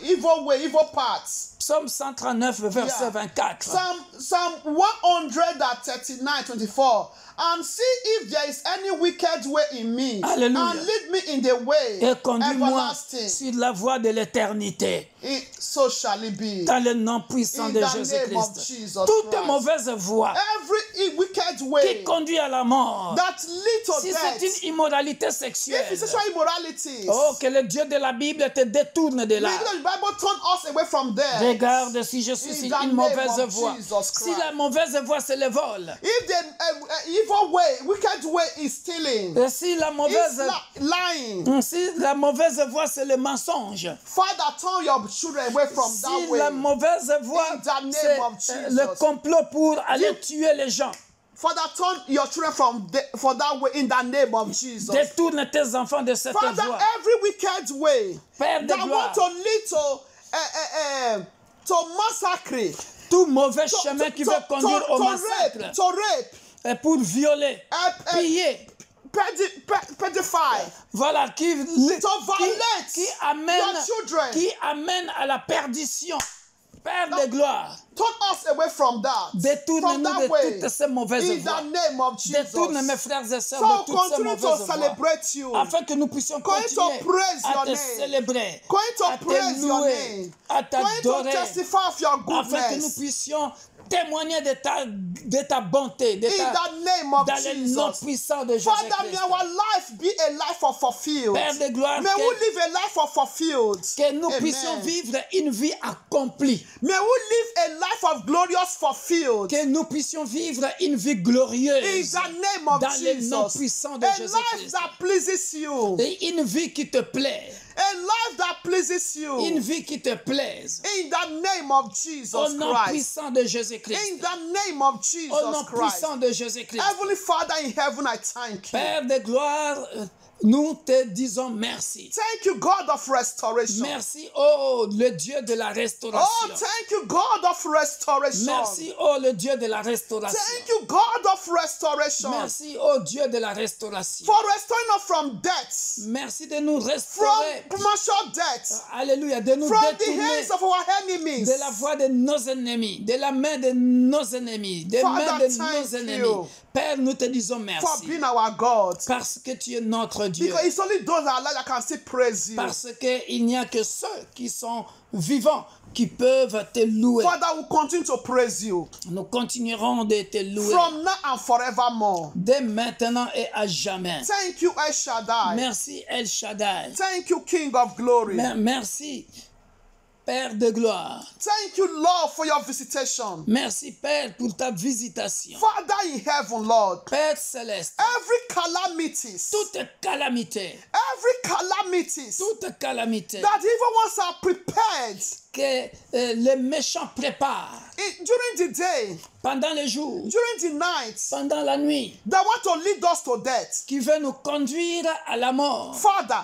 evil way, evil paths. Psaume 139, verset Yeah. 24. Psalm 139, 24. And see if there is any wicked way in me. Hallelujah. And lead me in the way Et conduis-moi everlasting. sur la voie de l'éternité. So shall it be. Dans le nom puissant In de the name of Jésus-Christ. Jesus Toute Christ. mauvaise voie Every wicked qui way conduit à la mort, that lead to si death. c'est une immoralité If it's sexuelle, sexual immoralities. oh, que le Dieu de la Bible te détourne de là. May the Bible turn us away from there. Regarde si je suis In sur the une name mauvaise of voie. Jesus Si Christ. la mauvaise voie, c'est le vol. If the evil way, wicked way is stealing, Et si la is mauvaise, lying, si la mauvaise voie, c'est le mensonge. Father, turn your children away from that Si way. la mauvaise voie, In the name c'est of Jesus. le complot pour aller tuer les gens. Father, turn your children for that way in the name of Jesus. Détourne tes enfants de cette Father, voie. every wicked way Père de that gloire. want to lead to massacre, Tout mauvais chemin qui veut conduire au massacre, to rape, et pour violer, piller, pedify, voilà, qui violate amène, your children. qui amène à la perdition. Père de gloire, Turn us away from that. From détourne-nous that de way. toutes ces mauvaises In voies. the name of Jesus. Détourne mes frères et sœurs So de toutes ces continue to mauvaises voies. celebrate you. Afin que nous puissions Going to continuer praise à your te name. célébrer, Going to à te praise your louer, name. à Going to t'adorer, testify of your afin que nous goodness. puissions témoigner de ta bonté, In the name of dans le nom Jesus. puissant de Father, may Jésus-Christ. our life be a life of fulfilled. Père de gloire, May we live a life of fulfilled. que nous Amen. puissions vivre une vie accomplie. May we live a life of glorious fulfilled. Que nous puissions vivre une vie In glorieuse the name of dans le nom Jesus. puissant de A life Jésus-Christ. that pleases you. Et une vie qui te plaît. A life that pleases you. Une vie qui te plaise. In the name of Au Jesus nom Christ. puissant de In Jésus-Christ. the name of Au nom Jesus Christ. puissant de Jésus-Christ. Heavenly Father in heaven, I thank you. Père de gloire, nous te disons merci. Thank you, God of restoration. Merci, oh, le Dieu de la Oh, restauration. thank you, God of restoration. Merci, oh, le Dieu de la restauration. Thank you, God of restoration. Merci, oh Dieu de la restauration. For restoring us from death, Merci de nous from restaurer. premature death, Alléluia, de nous from the détourner hands of our enemies. de la voix de nos ennemis, de la main de nos ennemis, des Father, mains de thank nos ennemis. you. Père, nous te disons For merci. being our God. Parce que tu es notre Dieu. Because it's only those that are alive that can still praise you. Parce qu'il n'y a que ceux qui sont vivants qui peuvent te louer. Father, we continue to praise you Nous continuerons de te louer from now and forevermore. dès maintenant et à jamais. Thank you, El Shaddai. Merci El Shaddai. Thank you, King of Glory. Merci Père de gloire. Thank you, Lord, for your visitation. Merci Père pour ta visitation. Father in heaven, Lord, Père céleste, every calamities, toute calamité, toute calamity that that evil ones are prepared que les méchants préparent during the day, pendant le jour, during the night, pendant la nuit, that want to lead us to death. qui veut nous conduire à la mort. Father,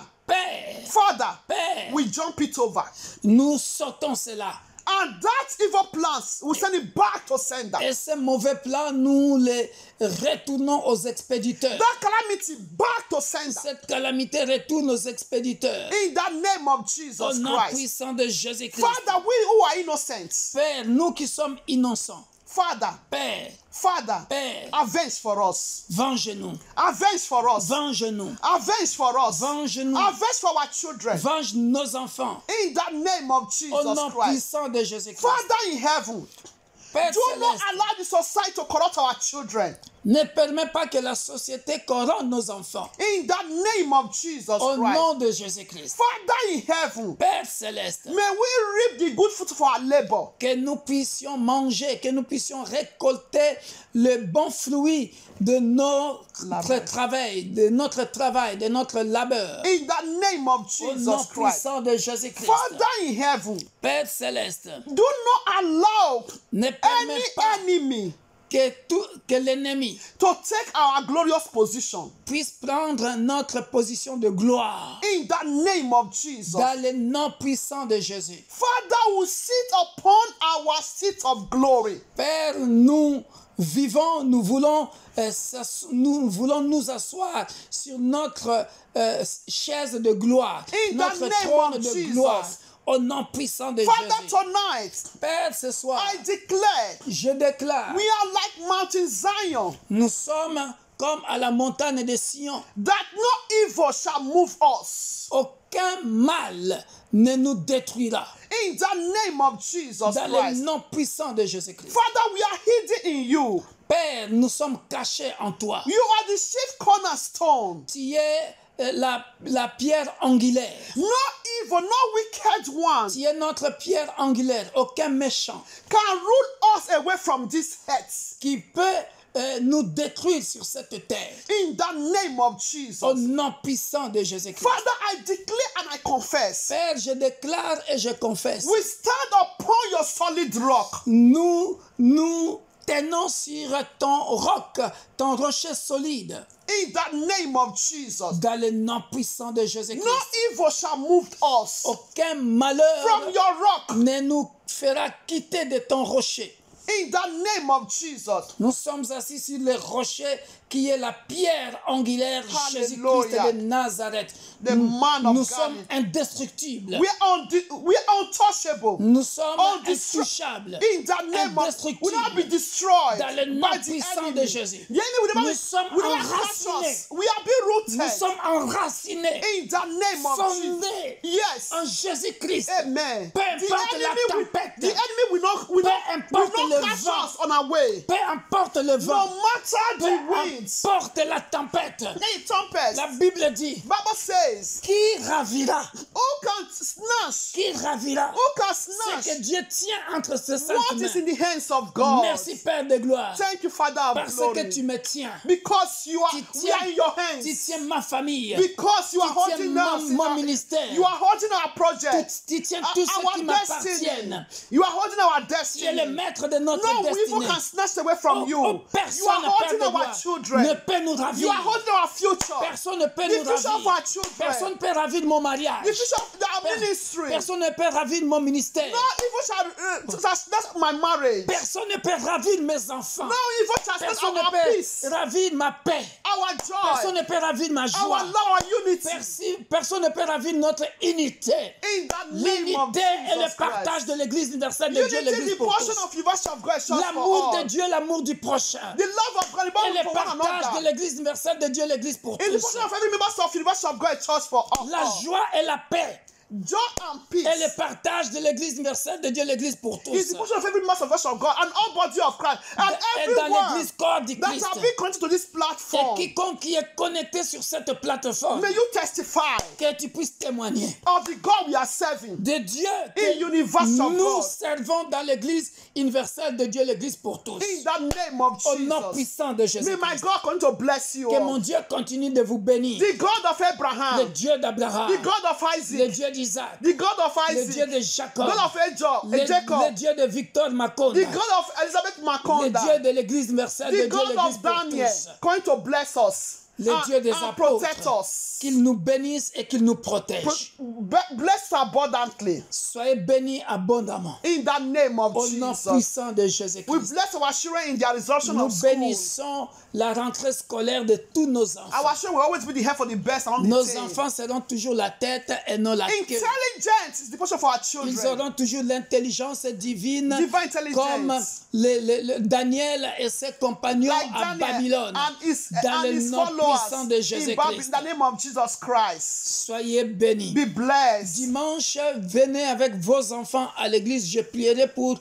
Père, we jump it over. nous sautons cela. And that evil plans, we send it back to sender. Et ces mauvais plans, nous les retournons aux expéditeurs. That calamity back to sender. Cette calamité retourne aux expéditeurs. In the name of Au Jesus nom Christ. puissant de Jésus-Christ. Father, we who are innocent, Père, nous qui sommes innocents. Father, Père, avenge for us. venge-nous. Avenge for us. Venge-nous. Avenge for us. Venge-nous. Avenge for our children. Venge nos enfants. In the name of Au Jesus nom Christ. puissant de Jésus-Christ. Father in heaven, Père do not céleste, allow the society to corrupt our children. ne permets pas que la société corrompe nos enfants. In the name of Jesus Au Christ. nom de Jésus-Christ. Father in heaven, Père céleste, may we reap the good fruit of our labor. que nous puissions manger, que nous puissions récolter le bon fruit de notre travail, de notre labeur. In the name of Au nom Jesus Christ. puissant de Jésus-Christ. Father in heaven, Père céleste, do not allow ne any permets pas enemy que l'ennemi to take our glorious position. puisse prendre notre position de gloire. In the name of Jesus. Dans le nom puissant de Jésus. Father will sit upon our seat of glory. Père, nous vivons, nous voulons nous asseoir sur notre chaise de gloire, In the notre name trône of de Jesus. gloire, au nom puissant de Father, Jésus. tonight, Père, ce soir, I declare je déclare, we are like Mountain Zion, nous sommes comme à la montagne de Sion. that no evil shall move us. Aucun mal ne nous détruira. In the name of Jesus Dans le Christ. nom puissant de Jésus-Christ. Father, we are hidden in you. Père, nous sommes cachés en toi. You are the chief cornerstone. Tu es la pierre angulaire. No evil, no wicked one Tu es notre pierre angulaire. Aucun méchant can rule us away from this earth. qui peut nous détruire sur cette terre. In the name of Au Jesus. nom puissant de Jésus-Christ. Father, I declare and I confess. Père, je déclare et je confesse. We stand upon your solid rock. Nous tenons sur ton roc, ton rocher solide. In the name of Jesus. Dans le nom puissant de Jésus-Christ. No evil shall move us Aucun malheur from your rock. ne nous fera quitter de ton rocher. In the name of Jesus. Nous sommes assis sur le rocher qui est la pierre angulaire, Jésus-Christ de Nazareth. The man of Nous God. sommes indestructibles. We are untouchable. Nous sommes Undestru- intouchables. In the name of, we will not be Indestructibles. destroyed Dans le nom by the puissant enemy. de Jésus. The enemy will never, Nous sommes will never catch enracinés. us. We are being rooted. Nous sommes enracinés. In the name of Jesus. Fondés Yes. en Jésus-Christ. Amen. Peu The importe la enemy, tempête. the enemy will not, importe le catch vent. us on our way. Peu importe le No vent. matter Peu the winds, importe la tempête. the tempest. La Bible dit, Bible says, qui ravira? who can snatch? Qui ravira? Who can C'est snatch que Dieu tient entre ses saintes what is mains. in the hands of God? Merci Père de gloire. Thank you, Father of Parce glory. que tu me tiens. Because you are, Tu we are in your Tu hands. tiens ma famille. Because you are Tu tiens holding us. in mon our- ministère. You are holding our project. Tu tiens tout ce Our qui destiny. m'appartienne. You are holding our Tu es le destiny. maître de notre No evil destinée. can snatch away from you. You Personne, are Père holding de our gloire, children. ne peut nous You ravir. are holding our future. Personne ne peut The nous future of our ravir. children. Personne ne peut ravir de mon mariage. The future of our ministry. Personne ne peut ravir de mon ministère. No evil shall snatch my marriage. Personne ne peut ravir de mes enfants. No evil shall snatch Personne ne our peut peace, ravir de ma paix. our Personne joy, ne peut ravir de ma our joie. love, our unity. Personne ne peut ravir de notre unité. In the name of L'unité et le Jesus partage Christ. de l'Église universelle de Dieu, Unity, l'Église the pour portion tous. of university of God, is just L'amour for de all. Dieu, l'amour du prochain. The love of God, the Et bond le for one partage de another. l'Église universelle de Dieu, l'Église pour In the tous. portion of every member of university of God, is just for all. La joie et la paix. Joy and peace. Et le partage de l'Église universelle de Dieu, l'Église pour Is tous. the portion of every member of God and all body of Christ and Et dans everyone l'Église corps du that Christ. have been connected to this Et platform. quiconque qui est connecté sur cette plateforme, May you testify que tu puisses témoigner of the God we are serving. de Dieu In que universal nous God. servons dans l'Église universelle de Dieu, l'Église pour tous. In the name of Au nom Jesus. puissant de May Jésus. my God continue to bless you Que all. mon Dieu continue de vous bénir. The God of Le Abraham. Dieu d'Abraham, The God of le Isaac. Dieu d'Isaac, The God of le Dieu Isaac. de Jacob, God of le Jacob. Dieu de Victor The Makonda, God of Elizabeth le Makonda. Dieu de l'Église universelle de The Dieu, God l'Église of pour Daniel. tous. Going to bless us. Le Dieu des And protect apôtres, us. qu'il nous bénisse et qu'il nous protège. Bless abundantly. Soyez bénis abondamment. In the name of Au nom Jesus. puissant de We Jésus-Christ. bless our children in their resumption Nous of school. bénissons la rentrée scolaire de tous nos enfants. Our children will always be the head for the best along Nos the team. enfants seront toujours la tête et non la queue. Intelligence is the portion for our Ils children. auront toujours l'intelligence divine, Divine intelligence. comme Daniel et ses compagnons Like à Daniel Babylone. and Dans le his nom followers puissant de in Jésus-Christ. the name of Jesus Christ. Soyez bénis. Be blessed. Dimanche, venez avec vos enfants à l'église. Je prierai pour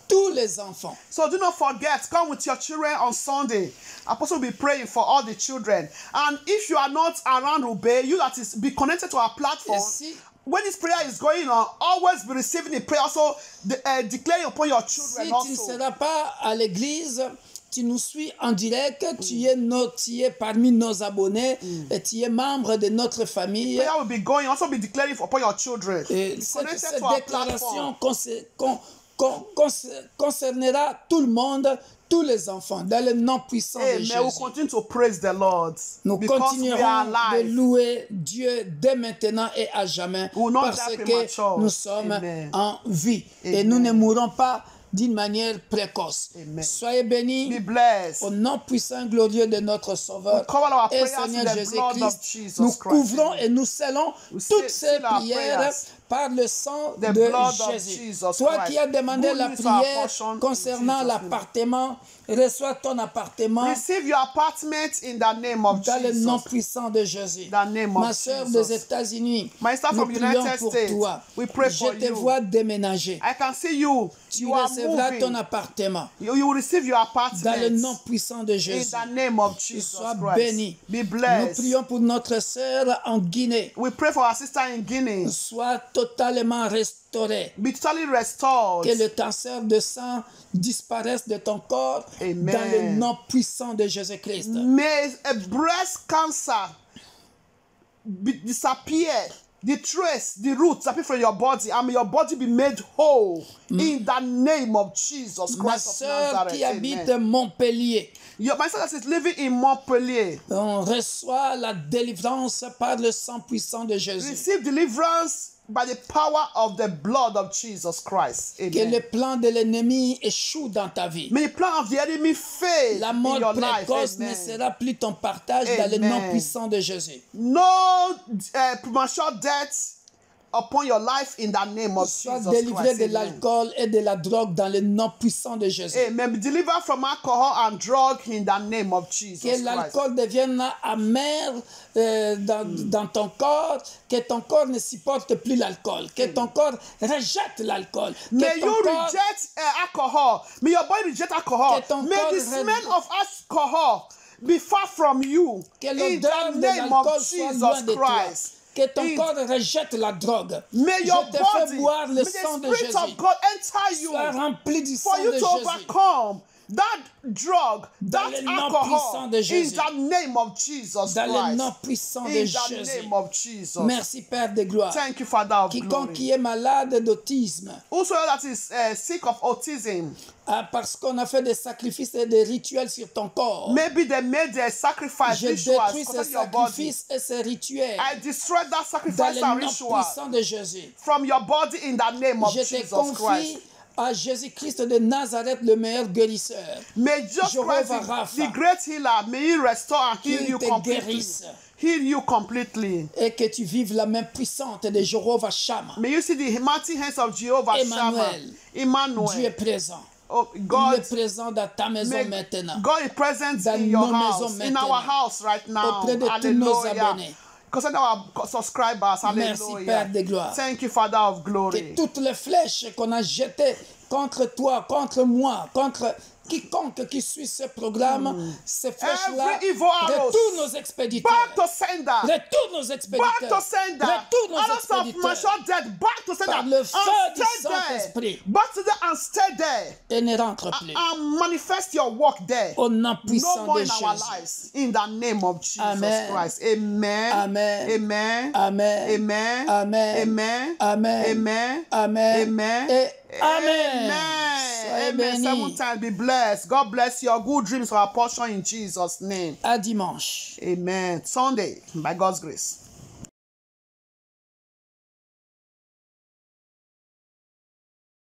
tous les enfants. So do not forget, come with your children on Sunday. Apostle will be praying for all the children. And if you are not around Ube, you that is be connected to our platform. Si- When this prayer is going on, always be receiving the prayer. Also, declare upon your children Si tu ne also. seras pas à l'église, tu nous suis en direct, tu es parmi nos abonnés, et tu es membre de notre famille. Prayer will be going. Also be declaring upon your children. Et Be cette connected to our déclaration platform. concernera tout le monde, tous les enfants, dans le nom puissant de Amen. We'll Jésus. continue to praise the Lord. Nous Because we are continuerons de alive. louer Dieu dès maintenant et à jamais, We will not parce die que premature. nous sommes Amen. en vie et Amen. nous ne mourrons pas d'une manière précoce. Amen. Soyez bénis Be blessed. au nom puissant et glorieux de notre Sauveur We cover our et prayers Seigneur in the blood of Jésus-Christ. Jesus Nous Christ. couvrons et nous scellons We toutes ces seal our prières prayers. par le sang The de blood of Jésus. Jesus Toi Christ. qui as demandé Good la news our prière portion in concernant Jesus' name. l'appartement, reçois ton appartement Receive your apartment in the name of dans le nom Jesus. puissant de Jésus. The name of Ma sœur Jesus. des États-Unis, My sister nous from prions United pour States, toi. we pray for Je te you. vois déménager. I can see you. Tu You are recevras ton moving. appartement You will receive your dans le nom apartment puissant de in Jésus. the name of Jesus Sois Christ. béni. Be Nous blessed. prions pour notre sœur en Guinée. We pray for our sister in Guinea. Sois totalement restaurée. Be totally restored. Que le cancer de sang disparaisse de ton corps Amen. dans le nom puissant de Jésus-Christ. May a breast cancer disappear. The trace, the root disappear from your body, and may your body be made whole in the name of Jesus Ma Christ of sœur Nazareth. qui habite Amen. Montpellier, My sister that is living in Montpellier. on reçoit la délivrance par le sang puissant de Jésus. Receive deliverance by the power of the blood of Jesus Christ. Que Amen. le plan de l'ennemi échoue dans ta vie. May the plan of the enemy fail La in mort your life. précoce ne Amen. sera plus ton partage dans le Amen. nom puissant de Jésus. No premature death upon your life in the name of Sois Jesus délivré Christ. de Amen. l'alcool et de la drogue dans le nom puissant de Jésus. Amen. Be delivered from alcohol and drug in the name of Jesus Que Christ. l'alcool devienne amer dans ton corps, que ton corps ne supporte plus l'alcool, que ton corps rejette l'alcool, May que ton you corps reject alcohol. May your body reject alcohol. Que ton May corps the smell of alcohol be far from you. que In l'odeur the de name of l'alcool soit loin Jesus de toi. Christ. Que ton In- corps rejette la drogue. May your Je te fais body, boire le may sang the de Spirit Jésus. of God enter you Sois rempli du for sang you de to Jésus. overcome that drug, Dans that le nom alcohol. puissant de In Jésus. the name of Jesus Dans le nom Christ. puissant de In the Jésus. name of Jesus. Merci Père de gloire. Thank you, Father of Quiconque glory. qui est malade d'autisme, Whosoever that is sick of autism, parce qu'on a fait des sacrifices et des rituels sur ton corps, maybe they made their sacrifice je rituals détruis ces concerning your body. sacrifices et ces rituels I destroy that dans sacrifice le and nom ritual puissant de Jésus. from your body in the name of Je te Jesus confie Christ. à Jésus-Christ de Nazareth, le meilleur guérisseur. May Jesus Jehovah Christ, Rapha, the great healer, may he restore and heal qu'il you te completely. guérisse. Heal you completely. Et que tu vives la main puissante de Jehovah Shammah. May you see the mighty hands of Jehovah Shammah. Dieu est Emmanuel. présent. Oh, Il God, est présent dans ta maison may- maintenant. God is present Dans in your nos house, maisons in our maintenant. house right now. Auprès de tous nos Hallelujah. abonnés. Concerning our subscribers. Merci, Hallelujah. Père de gloire. Thank you, Father of Que glory. toutes les flèches qu'on a jetées contre toi, contre moi, contre quiconque qui suit ce programme, ces flèches-là, Every evil arrows, retourne nos expéditeurs. Back to sender. Retourne nos Back expéditeurs. to sender. Retourne nos Arrows of expéditeurs. martial death. Back to sender. Par le And feu du stay there. Saint-Esprit. Back to there and stay there. Et ne rentre plus. And manifest your work there. Au nom No puissant more de in our Jésus. lives. In the name of Jesus Amen. Christ. Amen. Amen. Amen. Amen. Amen. Amen. Amen. Amen. Amen. Amen. Amen. Et Amen. Amen. Soyez Amen. bénis. 7 times be blessed. God bless your good dreams are our portion in Jesus' name. À dimanche. Amen. Sunday, by God's grace.